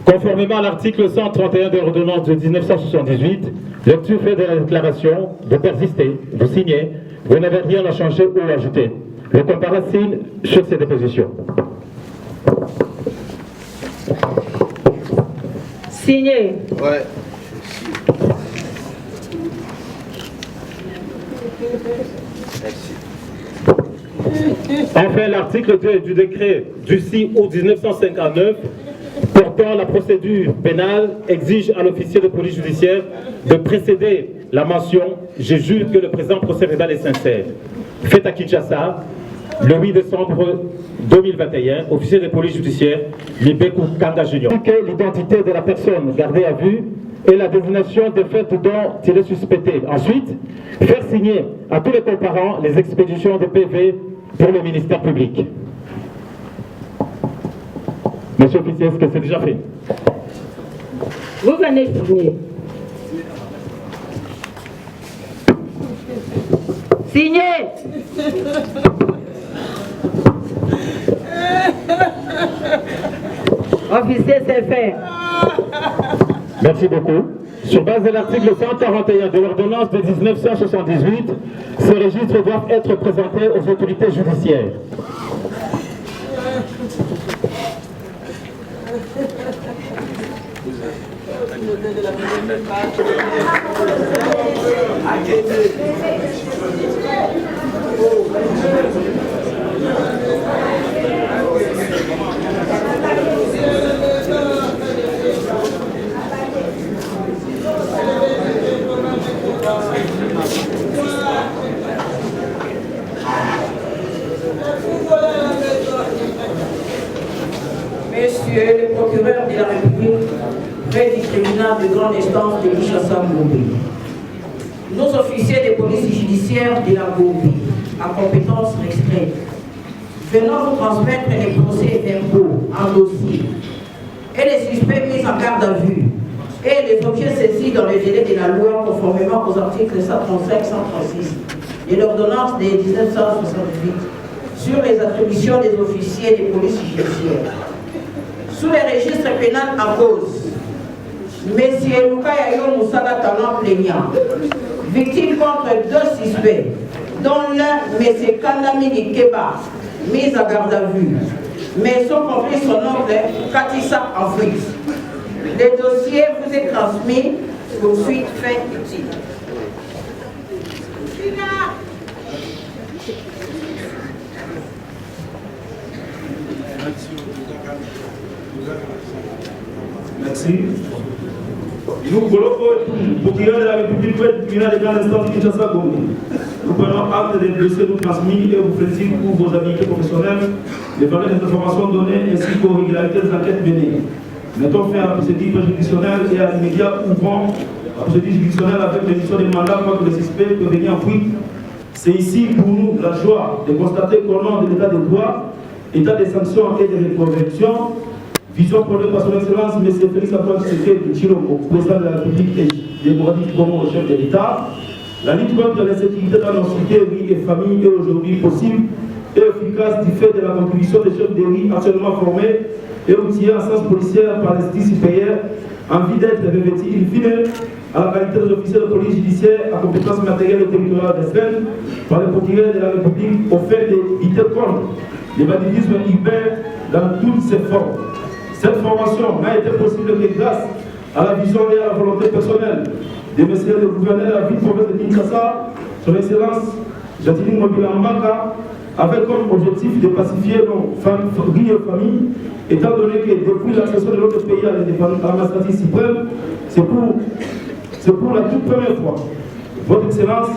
Conformément à l'article 131 de l'ordonnance de 1978, lecture fait de la déclaration, de persister, vous signez, vous n'avez rien à changer ou à ajouter. Le comparé signe sur ces dépositions. Signé. Ouais. Enfin, l'article 2 du décret du 6 août 1959 portant la procédure pénale exige à l'officier de police judiciaire de précéder la mention « Je jure que le présent procès verbal est sincère ». Fait à Kinshasa, le 8 décembre 2021, officier de police judiciaire Libeku Kanda Junior. L'identité de la personne gardée à vue et la désignation des faits dont il est suspecté. Ensuite, faire signer à tous les comparants les expéditions de PV pour le ministère public. Monsieur l'officier, est-ce que c'est déjà fait? Vous venez signer. Signé. Officier, c'est fait. Merci beaucoup. Sur base de l'article 141 de l'ordonnance de 1978, ces registres doivent être présentés aux autorités judiciaires. Monsieur le procureur de la République, près du tribunal de grande instance de Kinshasa-Gombe, nos officiers de police judiciaire de la Gombe, à compétence restreinte, venons vous transmettre les procès d'impôt en dossier et les suspects mis en garde à vue et les objets saisis dans le délai de la loi conformément aux articles 135-136 de l'ordonnance de 1968 sur les attributions des officiers de police judiciaire. Sous les registres pénals en cause, M. Lukayayo Moussala Talon plaignant, victime contre 2 suspects, dont l'un, M. Kandamini Keba, mis à garde à vue, mais sont compris son oncle Katissa en fuite. Le dossier vous est transmis pour suite fait utile. Merci. Nous, procureur de la République, tribunal de grande instance de Kinshasa-Gombe, nous prenons acte des dossiers nous transmis et vous félicitons pour vos habilités professionnelles, les valeurs des informations données ainsi qu'aux régularités des enquêtes menées. Mettons fin à la procédure juridictionnelle et à l'immédiat ouvrant la procédure juridictionnelle avec l'émission des mandats contre les suspects peut venir en fuite. C'est ici pour nous la joie de constater qu'au nom de l'état de droit, état des sanctions et de réconversion, vision prônée par son excellence M. Félix Antoine Tshisekedi Tshilombo, président de la République et Démocratique du Congo, chef de l'État, la lutte contre l'insécurité dans nos cités, villes et familles est aujourd'hui possible et efficace du fait de la contribution des chefs de riz actuellement formés et outillés en sciences policières par l'Institut supérieur en vue d'être revêtis in fine à la qualité des officiers de police judiciaire à compétences matérielles et territoriales d'Espagne par le procureur de la République au fait d'éviter contre le banditisme urbain dans toutes ses formes. Cette formation n'a été possible que grâce à la vision et à la volonté personnelle de M. le gouverneur de la ville province de Kinshasa, son Excellence Jatini Mobilambaka, avec comme objectif de pacifier nos familles et familles, étant donné que depuis l'accession de notre pays à la magistrature suprême, c'est pour la toute première fois, Votre Excellence,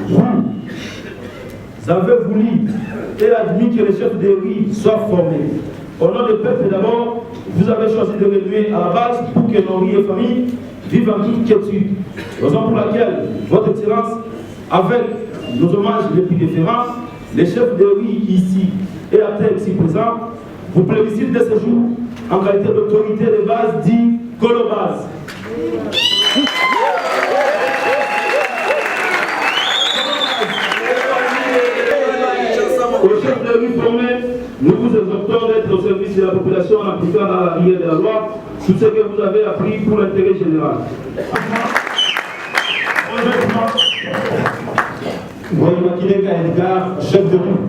vous avez voulu et admis que les chefs de riz soient formés. Au nom du peuple d'abord, vous avez choisi de remuer à la base pour que nos riz et familles vivent en toute quiétude. Raison pour laquelle, Votre Excellence, avec nos hommages les plus différents, les chefs de riz ici et à terre ici présents, vous plébiscitent dès ce jour en qualité d'autorité de base dit Colobase. Aux chefs de rue formés, nous vous exhortons d'être au service de la population en appliquant dans la rigueur de la loi tout ce que vous avez appris pour l'intérêt général. Voyez-moi Edgar, chef de rue.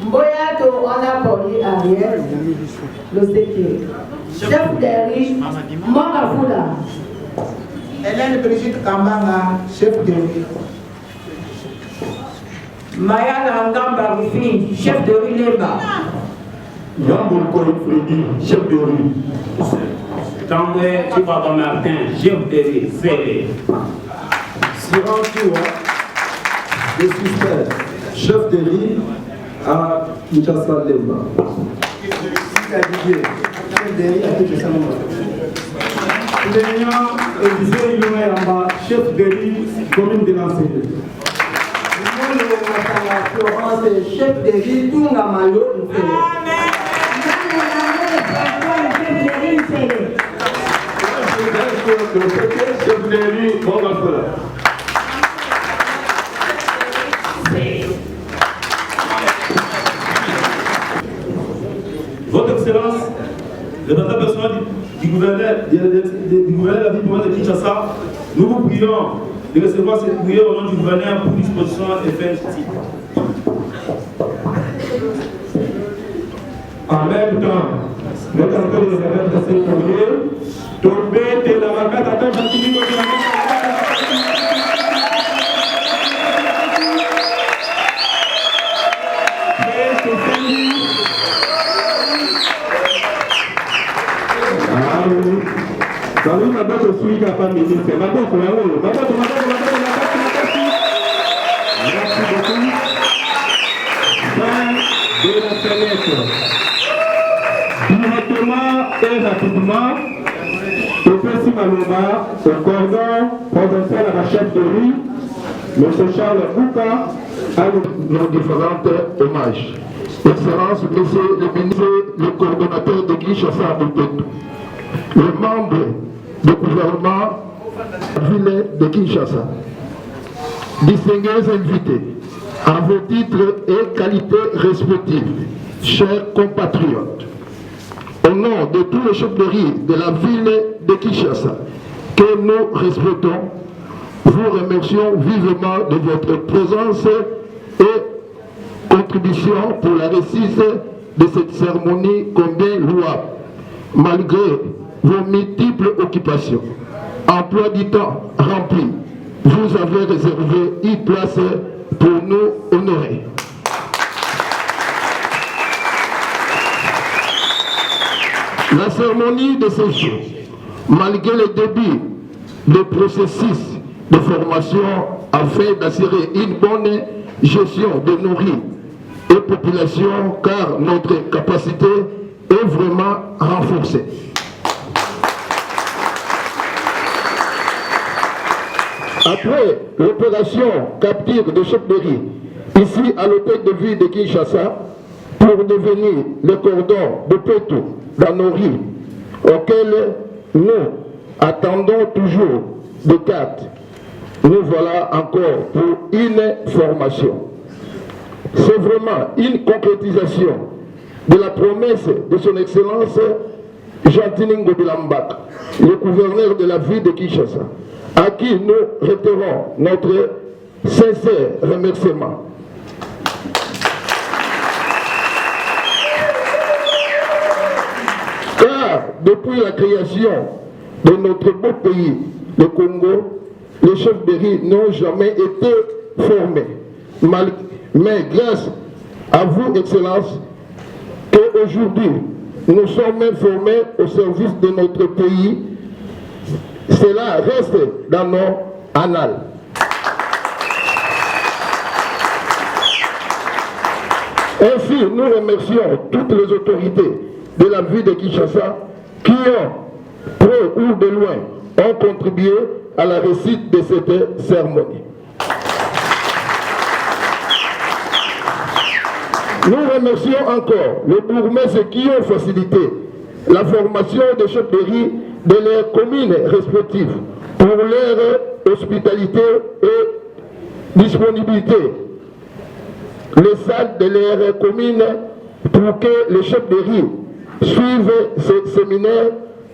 Mboyato, on a parlé arrière, le séquier. Chef de rue, Mangafouda. Hélène Brigitte Kambanga, chef de rue. Maya Langamba Rufi, chef de rue Lemba. Yamboul Koy Freddy, chef de rue. Tangwe Chibaba Martin, chef de rue, Félé. Siran Toua, le suspect, chef de rue à Kinshasa Lemba. Chef de rue à Kinshasa Lemba. Lénian Elisée Yuma, chef de rue, commune de l'Ancélé. Florence, chef de rue, Tunga Malo, Chef de rue, Votre Excellence, le représentant personnel du gouverneur de la ville province de Kinshasa, nous vous prions de recevoir cette prière au nom du gouverneur pour disposition et faire justice. En même temps, notre entrée de réserve de cette prière, tombée de la vacate à Jatini Salut, madame, je suis capable de ministre. Madame, merci beaucoup. Fin de la fenêtre. Directement et rapidement, au Pessi Maloma, au cordon provincial à la chef de rue, M. Charles Bouka, à nos différents hommages. Excellence, Monsieur le ministre, le coordonnateur de Kinshasa Moupetou, les membres du gouvernement de la ville de Kinshasa, distingués invités, à vos titres et qualités respectives, chers compatriotes, au nom de tous les chefs de rue de la ville de Kinshasa, que nous respectons, vous remercions vivement de votre présence et contribution pour la réussite de cette cérémonie combien louable, malgré vos multiples occupations. Emploi du temps rempli, vous avez réservé une place pour nous honorer. La cérémonie de ce jour, malgré le début de processus de formation afin d'assurer une bonne gestion de nos riz et populations, car notre capacité est vraiment renforcée. Après l'opération capture de chef de riz, ici à l'hôtel de ville de Kinshasa, pour devenir le cordon de Pétou dans nos riz, auquel nous attendons toujours des cartes, nous voilà encore pour une formation. C'est vraiment une concrétisation de la promesse de son Excellence Jantini Ngobilambaka, le gouverneur de la ville de Kinshasa, à qui nous réitérons notre sincère remerciement. depuis la création de notre beau pays, le Congo, les chefs de riz n'ont jamais été formés. Mais grâce à vous, Excellence, qu'aujourd'hui, nous sommes formés au service de notre pays, cela reste dans nos annales. Ainsi, nous remercions toutes les autorités de la ville de Kinshasa qui ont, près ou de loin, ont contribué à la réussite de cette cérémonie. Nous remercions encore les bourgmestres qui ont facilité la formation des chefs de riz de leurs communes respectives pour leur hospitalité et disponibilité. Les salles de leurs communes pour que les chefs de riz suivent ce séminaire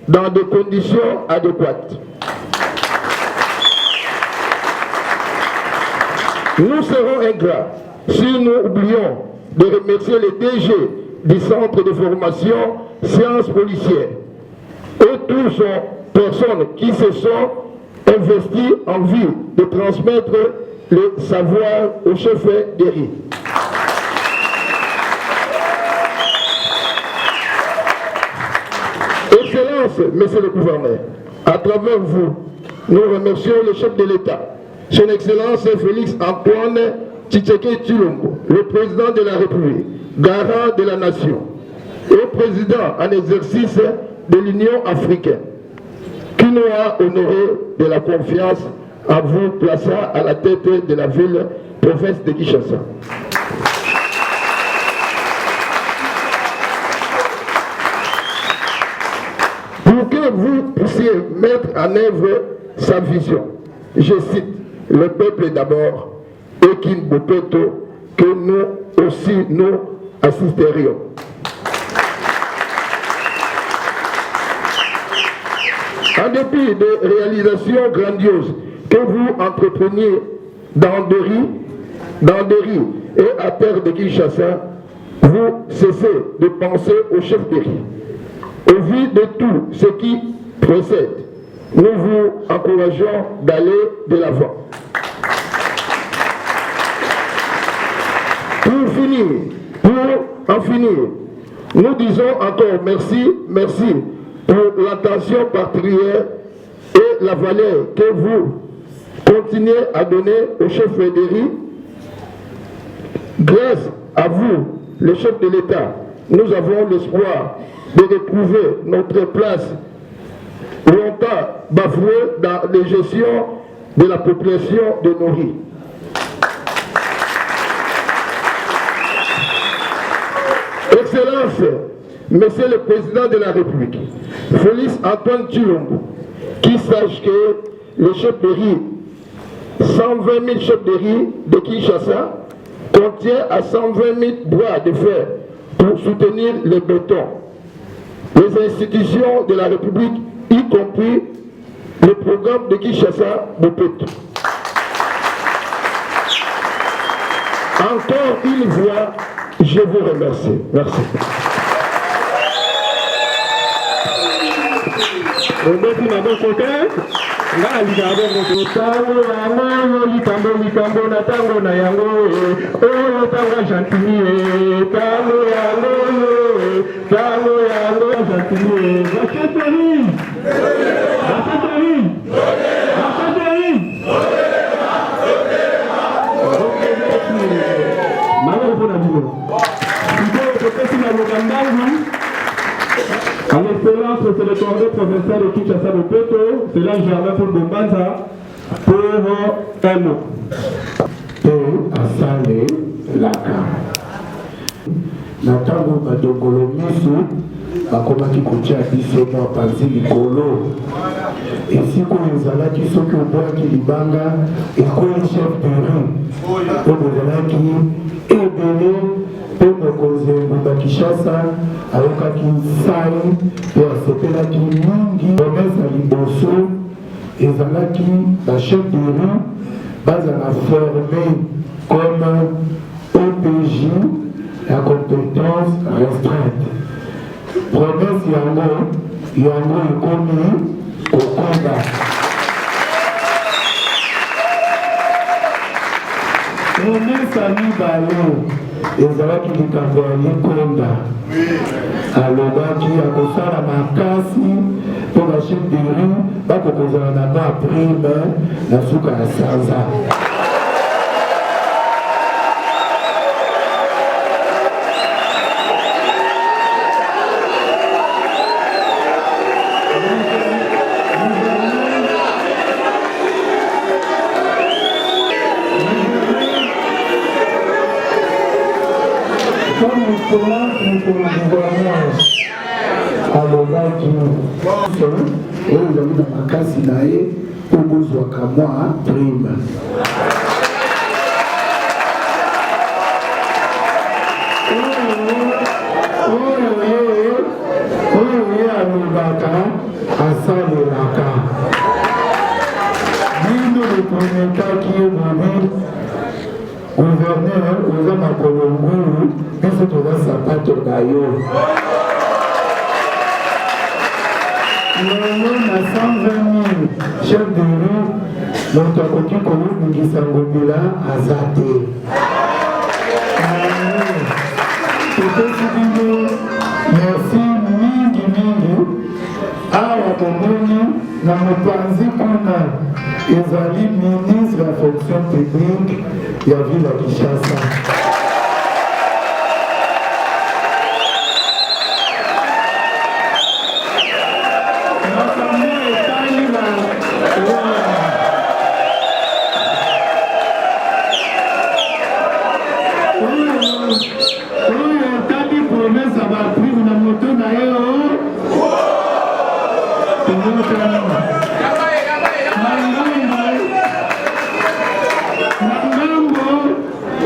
dans des conditions adéquates. Nous serons ingrats si nous oublions de remercier les DG du centre de formation sciences policières et toutes les personnes qui se sont investies en vue de transmettre le savoir aux chefs de riz. Excellence, Monsieur le Gouverneur, à travers vous, nous remercions le chef de l'État, Son Excellence Félix Antoine Tshisekedi Tshilombo, le président de la République, garant de la nation, et président en exercice de l'Union africaine, qui nous a honoré de la confiance en vous plaçant à la tête de la ville, province de Kinshasa. Pour que vous puissiez mettre en œuvre sa vision, je cite, le peuple d'abord, et Kin Bopeto, que nous aussi nous assisterions. En dépit des réalisations grandioses que vous entrepreniez dans Deri et à terre de Kinshasa, vous cessez de penser au chef de riz. Au vu de tout ce qui précède, nous vous encourageons d'aller de l'avant. Pour en finir, nous disons encore merci pour l'attention particulière et la valeur que vous continuez à donner au chef de riz. Grâce à vous, le chef de l'État, nous avons l'espoir de retrouver notre place longtemps bafouée dans la gestion de la population de nos riz. Excellence, Monsieur le Président de la République, Félix Antoine Tshilombo, qui sache que le chef de riz, 120 000 chefs de riz de Kinshasa, contient à 120 000 bras de fer pour soutenir le béton. Les institutions de la République, y compris le programme de Kinshasa Bopeto. Encore une fois, je vous remercie. Merci. À l'excellence, c'est le conseil provincial de Kinshasa Bopeto, c'est là Germain pour Bombanza, pour un mot. Asale laka. Natango badongolo miso bakomaki kotia biso mwa panzi likolo. Esiko ezalaki soki obwaki libanga ekoyi chef de riz. Po bozalaki ebele mpe mokonzi ngumba Kinshasa ayokaki sai mpe asepelaki mingi. Promese ya liboso ezalaki bachef de riz bazala formé comme OPJ à compétence restreinte. Promesse yango yango ekomi kokonda. Promesa mibale ezalaki likambo ya likonda, alobaki akosala makasi mpo bachef de rue bakokozala na ba prime na suka ya sanza. alobaki oyo ezali na makasi na ye po bozwaka mwa prime. oyo ye alobaka asalelaka bino boprometaki ye bobi gouverneur oza makolo ngulu biso toza sapato na yo. lelo na 120 000 chef de rue moto akoki koyebungisa ngobila aza te. topesi bino merci mingi awa tomoni na mopanzi kuna ezali ministre ya fonction publique ya ville ya Kinshasa. oyo otali promese ya baprime na moto na ye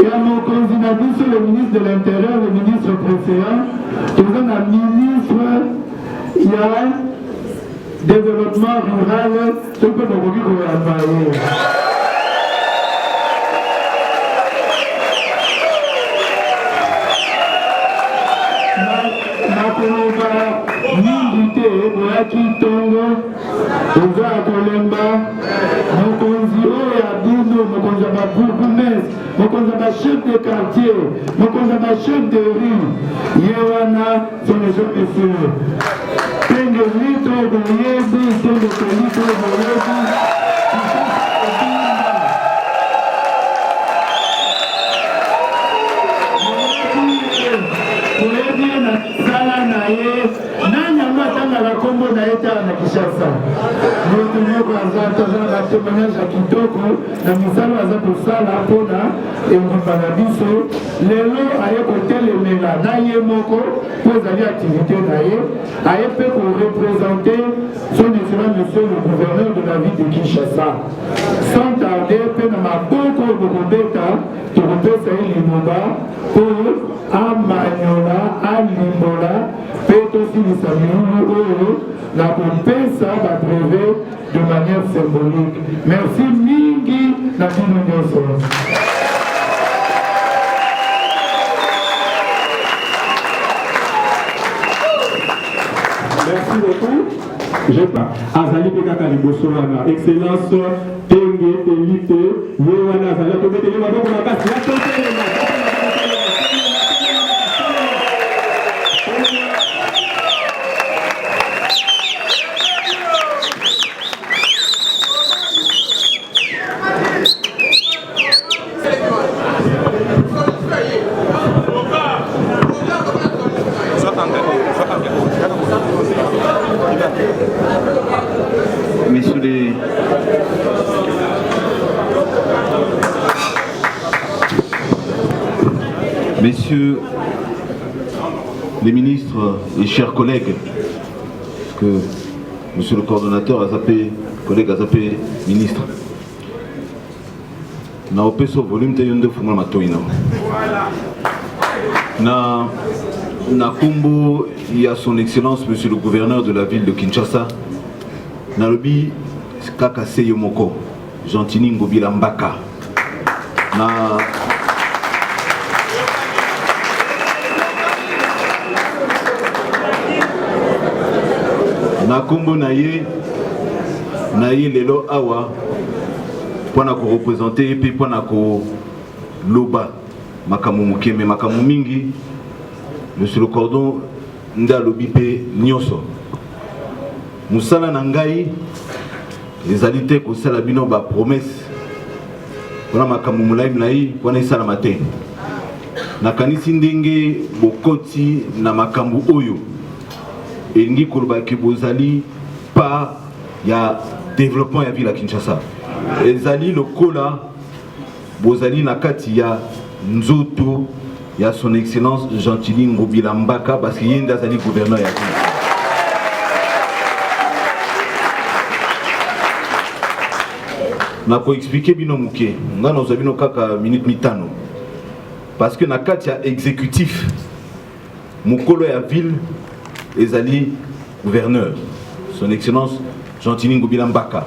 ya mokonzi na biso le ministre de l'intérieur, le ministre précédent, toza na ministre ya développement rural soki mpe tokoki koyamba ye. nakoloba mingi te boyaki ntongo oza ya kolemba mokonzi oyo ya bino, mokonzi ya babourgmestre, mokonzi ya bachef de quartier, mokonzi ya bachef de rue, ye wana soneso monsieur tenge lito boyebi tenge kolito boyebi boyebi na sala na ye nani yango atangaka kombo na ye tala na Kinshasa. moto moko aza na batémoignage ya kitoko na misala aza kosala mpona engumba na biso. lelo aye kotelemela na ye moko mpo ezali activité na ye, aye mpe koreprésente son excellence monsieur le gouverneur de la ville de Kinshasa. sans tarder mpe na maboko bokobeta tokopesa ye liloba mpo amanyola alimbola mpe tosilisa milulu oyo na kopesa babrevet de manière symbolique. merci mingi na bino nyonso. Merci beaucoup. Je pas. Azali Pekaka liboso wana. Excellence Tenge Elite. Yewana Azali Tometele maboko na kasi. Messieurs les ministres et chers collègues, que monsieur le coordonnateur a zappé, collègue a zappé ministre, na opeso volume te yonde funga matoina na kumbo ya son excellence monsieur le gouverneur de la ville de Kinshasa na lobi kaka seyo moko Gentini Ngobila Mbaka na kombo na ye lelo awa pona ko représenter et puis pona ko loba makamu mukeme makamu mingi monsieur le cordon nda lobi pe nyoso musala na ngai ezali te kosala bino ba promesse pona makamu mulai mulai pona isala mate nakanisi ndenge bokoti na makambu oyo elingi koloba ke bozali pa ya développement ya ville ya Kinshasa ezali lokola bozali na kati ya nzoto ya son excellence Gentili Ngobila Mbaka parce que yende azali gouverneur ya ville. Nako expliquer bino muke nga noza bino kaka minute mitano parce que na kati ya exécutif mukolo ya ville ezali gouverneur son excellence Gentili Ngobila Mbaka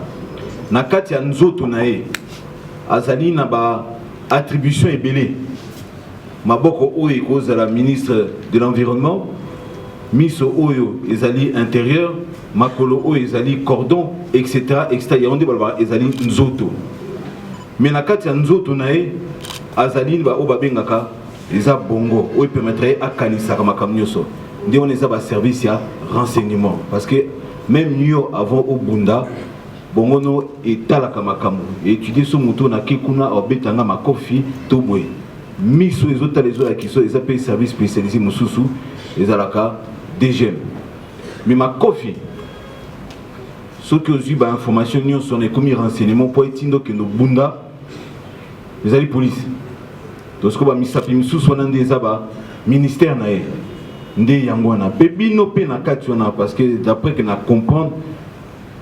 na kati ya nzoto na ye azali na ba attribution ebele maboko oyo ekozala ministre de l'environnement miso oyo ezali intérieur makolo oyo ezali cordon etc etc ya onde balba ezali nzoto mais na kati ya nzoto na ye azali ba oyo babengaka eza bongo oyo permettrait akanisaka makambo nyonso nde wana eza ba service ya renseignement parce que même yo avant obunda bongo no etalaka makambo étudier so moto na kekuna obetanga makofi to boye miso ezotala ezo ya kiso eza pe service spécialisé mosusu ezalaka DGM mais makofi soki ozwi ba information nyonso na ekomi renseignement po etindo ke no bunda ezali police to siko ba misapi misusu wana nde eza ba ministère na ye nde yango wana pe bino pe na kati wana parce que d'après que na comprendre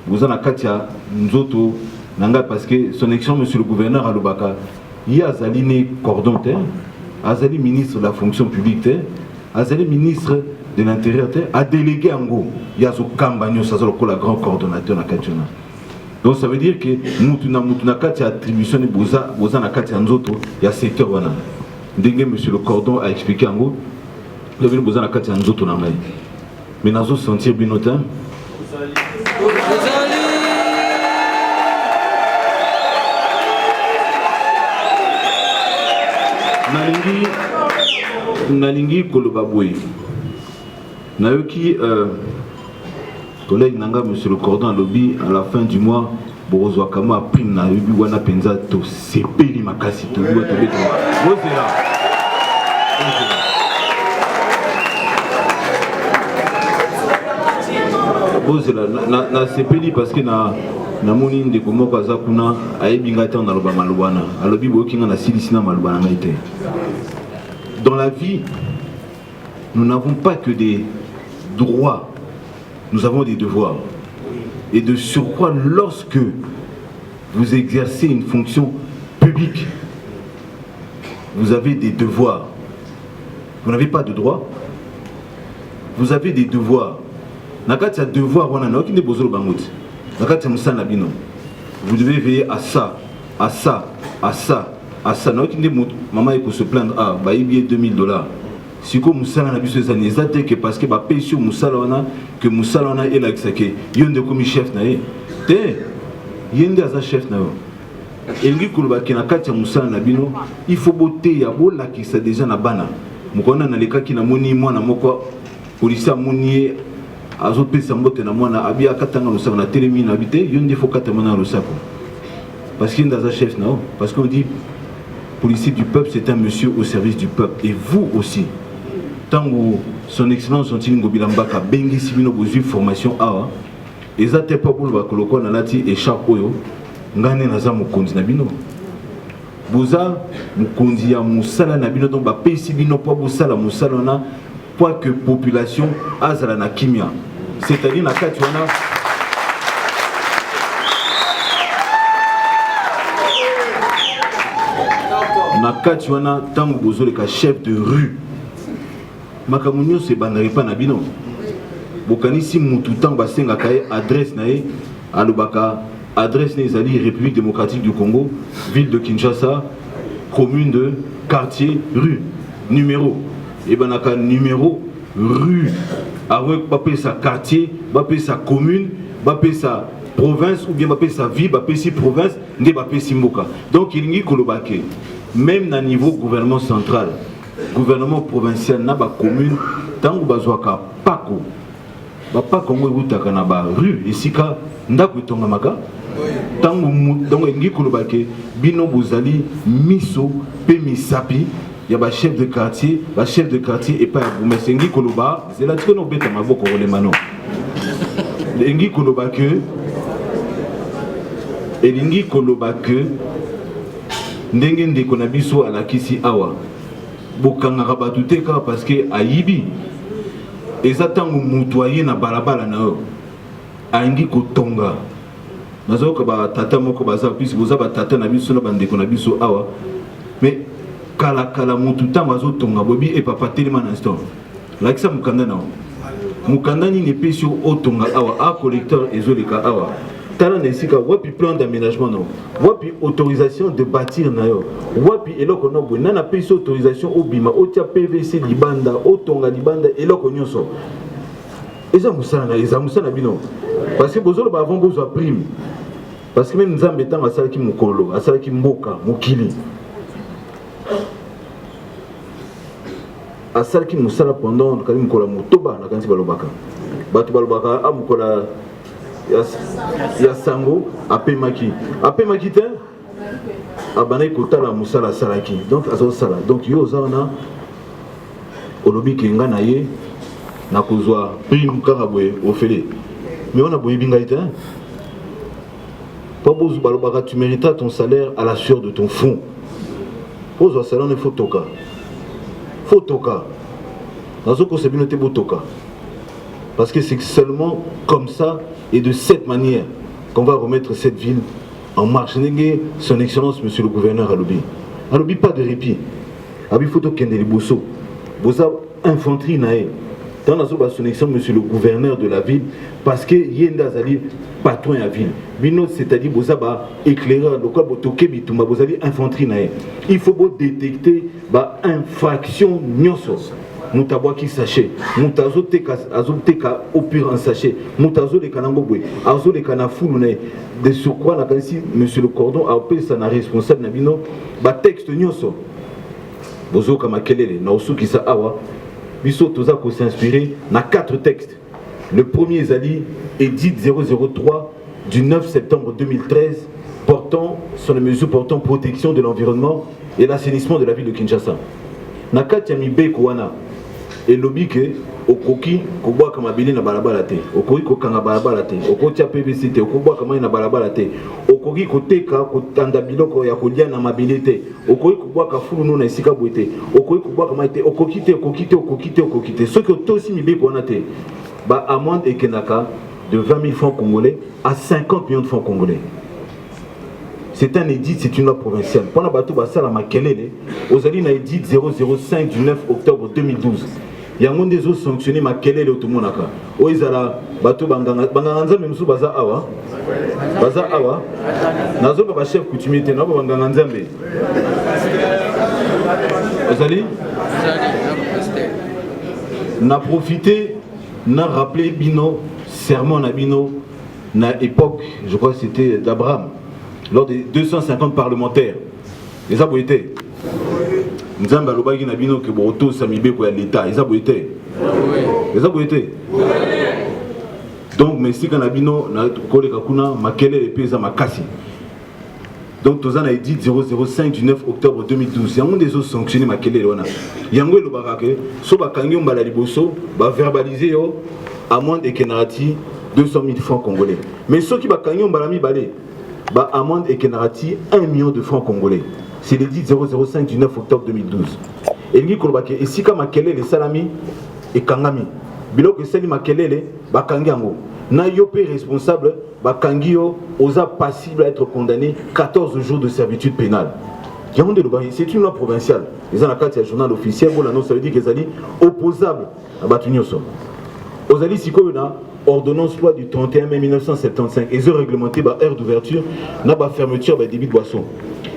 vous en a katia nzoto nanga parce que son excellence monsieur le gouverneur alobaka il y a Zaline cordon azali ministre de la fonction publique azali ministre de l'intérieur a délégué en gros il y a ce campagne ça le grand coordonnateur na kationa donc ça veut dire que mutuna katia attribution de boza na katia nzoto il y a secteur wana ndenge monsieur le cordon a expliqué en gros le venu boza na katia nzoto na ngai mais nazo sentir binotin nalingi koloba boye nayoki collègue nanga monsieur le cordon lobby à la fin du mois borozwa kama prime na yobi wana penza to sepeli makasi to biwa to beto bozela na sepeli parce que na moni ndeko moko aza kuna ayebinga te na loba malobana alobi boyoki nga na silisi na malobana ngai te. Dans la vie, nous n'avons pas que des droits, nous avons des devoirs. Et de surcroît, lorsque vous exercez une fonction publique, vous avez des devoirs. Vous n'avez pas de droits, vous avez des devoirs. Nakati a devoir, vous devez veiller à ça, à ça, à ça. À ça, maman il peut se plaindre ah bah il y a $2000. Si comme Moussala n'a plus années que parce que bah paye sur Moussala que Moussala est là que ça que yonde comme chef na te yende as chef na et lui koloba ki na kati Moussala na bino il faut boter ya bola qui ça déjà na bana mukona na leka ki na moni mwana moko policier moni azopesa mbote na mwana abia katanga Moussala na telemi na habité yonde faut katamana rusako parce qu'il est chef na parce qu'on dit policier du peuple, c'est un monsieur au service du peuple. Et vous aussi. Tant que son excellence Gentili Ngobila Mbaka bengi sibino bozu formation awa, ezate pas pour le koloko na lati écharpe oyo, ngane naza mukonzi na bino. Boza mukonzi ya musala na bino donc ba pesi bino po bosala musala na pour que population azala na kimia. C'est-à-dire na kati wana na kati wana tango bozoleka chef de rue makamunyo se bandari pa na bino bokanisi mutu tango basengaka ye adresse na ye alobaka adresse na ezali République démocratique du Congo ville de Kinshasa commune de quartier rue numéro et banaka numéro rue avec sa quartier, sa commune, sa province ou bien sa ville, sa province, sa mboka. Donc il y a kolobake même na niveau gouvernement central, gouvernement provincial na ba commune tango bazwaka pako. Ba pako ngo butaka na ba rue esika ndako tonga maka. Tango donc il y a kolobake bino bozali miso pe misapi. Il y a un chef de quartier et pas un bourgmestre. Engi Koloba, c'est là que nous bêtons ma voix les manos. Engi Koloba que, et Engi Koloba que, n'engende konabiso à la kisi awa. Bokanga rabatuteka parce que aibi. Ezatango mutoyer na balabala na yo. Engi kotonga. Nazo ko ba tata moko baza puis boza ba tata na biso na bande konabiso awa. Mais kala mututa mazo tonga bobi et papa tellement instant là que ça mukanda na mukanda ni nepesio otonga awa a collecteur ezoleka awa tala nesika wapi plan d'aménagement no wapi autorisation de bâtir na yo wapi eloko no bo nana pesi autorisation obima otia PVC libanda otonga libanda eloko nyonso eza musana bino parce que bozolo ba avant bozwa prime parce que même nzambe tanga asalaki mukolo asalaki mboka mokili asalaki musala pendant kali mukola motoba na kanisi balobaka batu balobaka a mukola ya sango apemaki te abana kotala musala salaki donc azo sala donc yo zana olobi kenga na ye na kozwa prime karaboye ofele mais on a boye binga ite pas bozu balobaka tu mérites ton salaire à la sueur de ton front pose au salon il faut toka parce que c'est seulement comme ça et de cette manière qu'on va remettre cette ville en marche. Son Excellence Monsieur le Gouverneur Alobi pas de répit. Abi photo Kendeli Bosso Bosa infanterie nae dans son Excellence Monsieur le Gouverneur de la ville parce que Yenda Zali patron à ville bino c'est-à-dire Bosa ba éclaireur le quoi botoke bituma Bosali infanterie nae il faut détecter ba infraction nyonso mutaboa qui sachet mutazo teka azoteka au pur en sachet mutazo le kanambobwe azo le kanafulu de surcroît la kanisi monsieur le cordon a appelé ça na responsable na bino ba texte nyonso bozo kama kelele na osuki sa awa biso toza ko s'inspirer na 4 textes. Le premier Zali édit 003 du 9 septembre 2013 portant sur les mesures portant protection de l'environnement et l'assainissement de la ville de Kinshasa. Nakati Yamibe Kouana et lobby que okoki koboa kama bili na balabala te okoki kokanga balabala te okoti PVC te okoboa kama na balabala te okoki koteka kotanda biloko ya kolia na mabili te okoki koboa ka fulu na esika boite okoki koboa kama te okoki te ce que tosi mibe kona te ba amende ekenaka de 20 000 francs congolais à 50 millions de francs congolais. C'est un édit, c'est une loi provinciale. Pendant bateau basala makelele aux alliés na édit 005 du 9 octobre 2012. Il y a un des autres sanctionnés makelele otomonaka. O izala bateau banganza même sous baza awa. Baza awa. Nazo ba chef coutumier te na banganza mbe. Ozali n'a profité n'a rappelé bino sermon na bino na époque, je crois que c'était d'Abraham. Lors des 250 parlementaires, les aboyés, nous avons dit que Boroto Samibe pour l'État, les aboyés. Les aboyés. Donc, mais si on a dit non, on a collé Kakuna, Makele et Pesa Makasi. Donc, nous avons dit 005 du 9 octobre 2012. Il y a un des autres sanctionnés Makele. Il y a un le barake, soit Kangion Baladiboso, va verbaliser amende et Kenarati 200 000 francs congolais. Mais ceux qui va Kangion Balami Balé, bah amende et Kenarati 1 million de francs congolais. C'est l'édit 005 du 9 octobre 2012. Et il dit que si comme Makele les salami et Kangami, bilok sali Makele ba Kangiango, na yopé responsable ba Kangio osa passible à être condamné 14 jours de servitude pénale. C'est une loi provinciale. Ils ont la carte journal officiel, bon, ça veut dire qu'ils sont opposables à Batunyoso. Ozali Sikoyona, ordonnance loi du 31 mai 1975 et ont réglementé par heure d'ouverture na ba fermeture ba débit de boisson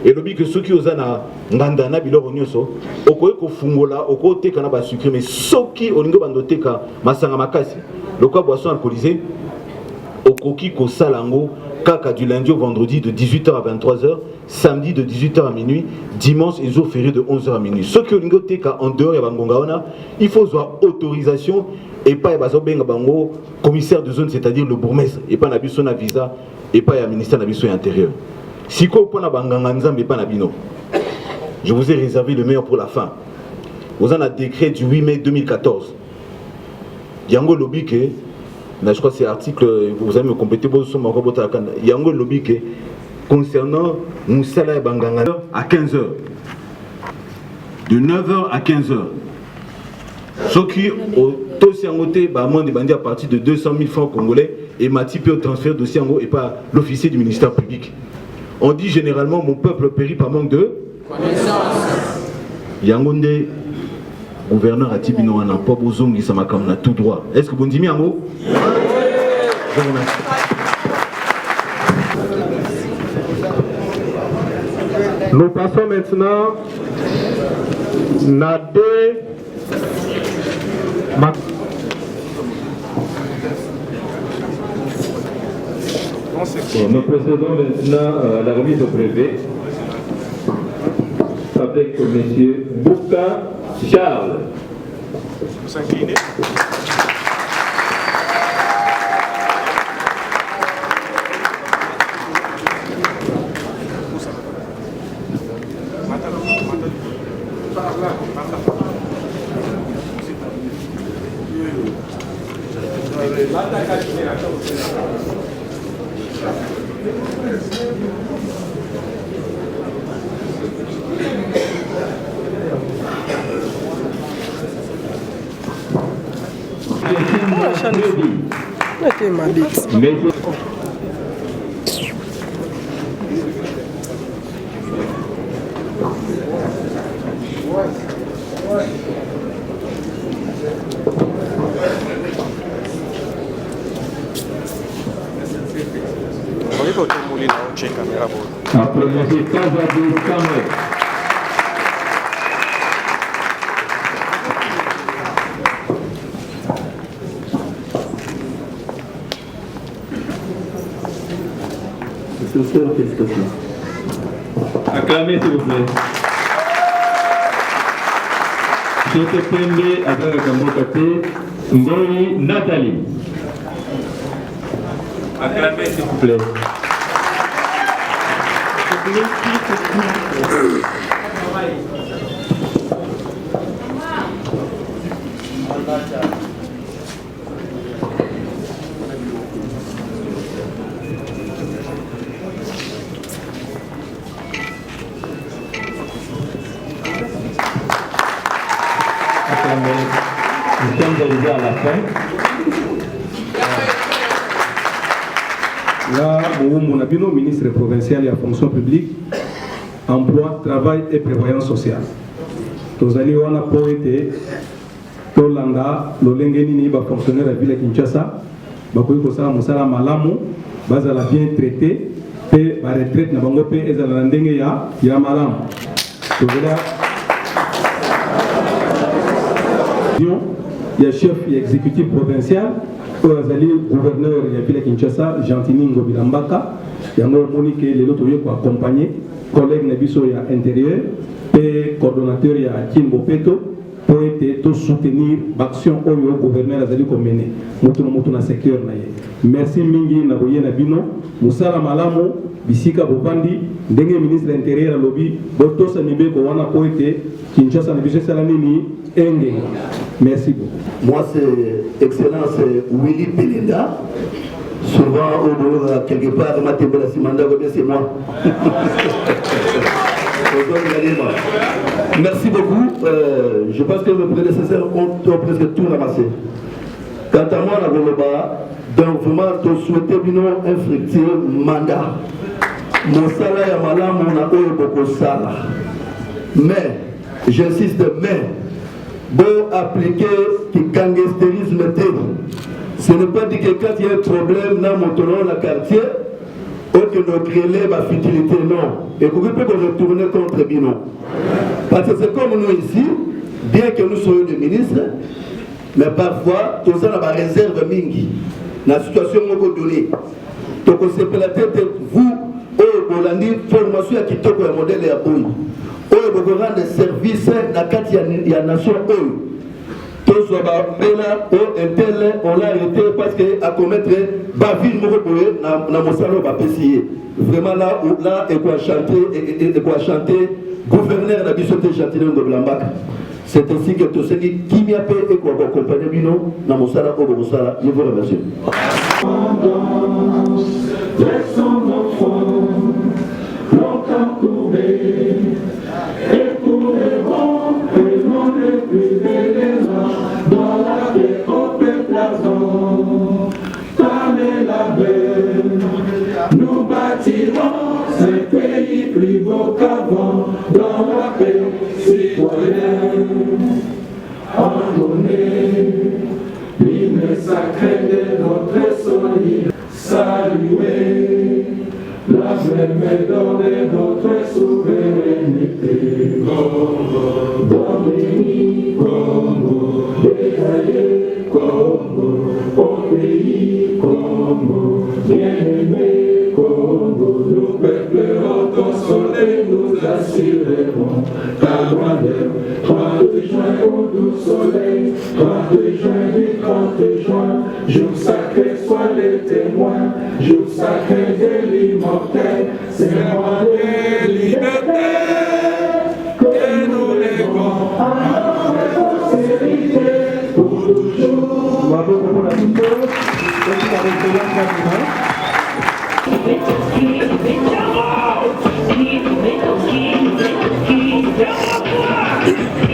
et lobby que ceux qui osent na nganda na biloko nyoso okoye ko fungola okote kana ba sucre mais soki olingo bandoteka masanga makasi lokwa boisson alcoolisée okoki ko salango kaka du lundi au vendredi de 18h à 23h, samedi de 18h à minuit, dimanche et jour férié de 11h à minuit. Ce que l'on teka en dehors ya bangongaona, il faut avoir autorisation et pas bazo benga bango commissaire de zone, c'est-à-dire le bourgmestre et pas na biso na visa et pas ya ministère na biso intérieur. Si ko pona banganga nzambe pas na bino. Je vous ai réservé le meilleur pour la fin. Vous en a décret du 8 mai 2014. Yango lobby que je crois que c'est l'article, vous allez me compléter, Yango lobby concernant Moussala et Banganga à 15h. De 9h à 15h. Ce qui, au taux Siangoté, moins de bandits à partir de 200 000 francs congolais et Mati peut transférer de Siango et pas l'officier du ministère public. On dit généralement mon peuple périt par manque de connaissance. Yangonde. Gouverneur Atibino n'a pas besoin de ça tout droit. Est-ce que vous dites un mot? Nous passons maintenant à deux. Nous procédons maintenant à la remise au brevet avec M. Bouka Charles. Vous inclinez. Mettez ma bite. Après M. Kazadou Kamel. Félicitations. Acclamez s'il vous plaît. Chef Pembe avec Kambokate, Ngoi Nathalie. Acclamez s'il vous plaît. Nous sommes arrivés à la fin. Là, mon abino ministre provincial et à fonction publique, emploi, travail et prévoyance sociale. Nous allons avoir été Tolanda, l'Olengeni, va fonctionnaire à la ville de Kinshasa, Bakoui Kosala Moussala Malamu, Bazala bien traité, et la retraite n'a pas été Ezalandenge ya Malamu. Il y a chef exécutif provincial, le gouverneur de la ville de Kinshasa, Gentini Ngobilambaka, il y a Monique les autres qui ont accompagné, collègue Nebiso à intérieur, et coordonnateur à Kimbo Peto, pour être soutenir l'action au gouverneur Azali Komene, Moutouna secteur. Merci Mingi Naboye Nabino, Moussala Malamu, Bisika Bopandi, Dengue ministre de l'Intérieur à Lobby, Boto Sanibé Kowana Poete, Kinshasa Nebiso Salamini, Enge. Merci beaucoup. Moi, c'est Excellence Willy Pelinda. Souvent, au boulot, quelque part, c'est moi. Merci beaucoup. Je pense que mes prédécesseurs ont presque tout ramassé. Quant à moi, la Goloba, donc vraiment, je souhaitais un fructueux mandat. Mon salaire est malade, mon accueil est beaucoup sale. Mais, j'insiste, mais, pour appliquer le gangstérisme, Ce n'est pas dit que quand il y a un problème dans mon quartier, que nous créons la futilité, non. Et pour que nous retourner contre Bino. Parce que c'est comme nous ici, bien que nous soyons des ministres, mais parfois, tout ça n'a pas réserve mingi. Dans la situation où vous donnez. Donc, c'est pour la tête, vous, vous avez formation qui est un modèle à Boy. Vous rendre des services dans la nation. Tous les on l'a arrêté parce qu'à commettre bavure dans mon salon va pécier. Vraiment là, et quoi chanter, gouverneur de la mission de Châtillon de Blambak. C'est ainsi que tout ce qui m'y a payé et quoi accompagner Bino dans mon salon au Bogosala. Je vous remercie. Laissons nos fronts longtemps courir et courrons et non les priver les gens dans la paix au peuple ardent. Par les labels, nous bâtirons un pays plus beau qu'avant dans la paix citoyenne. Ordonner l'hymne sacré de notre solide. Saluer la même donner notre souveraineté. Congo, Dominique, Congo, détaillé, Congo, au pays, Congo, bien-aimé, Congo, nous peuplerons ton soleil, nous assurerons ta grandeur. 30 juin au doux soleil, 30 juin du 30 juin, jour sacré soit les témoins, jour sacré de l'immortel, c'est moi de liberté que nous lèvons à notre prospérité pour toujours. Let's go.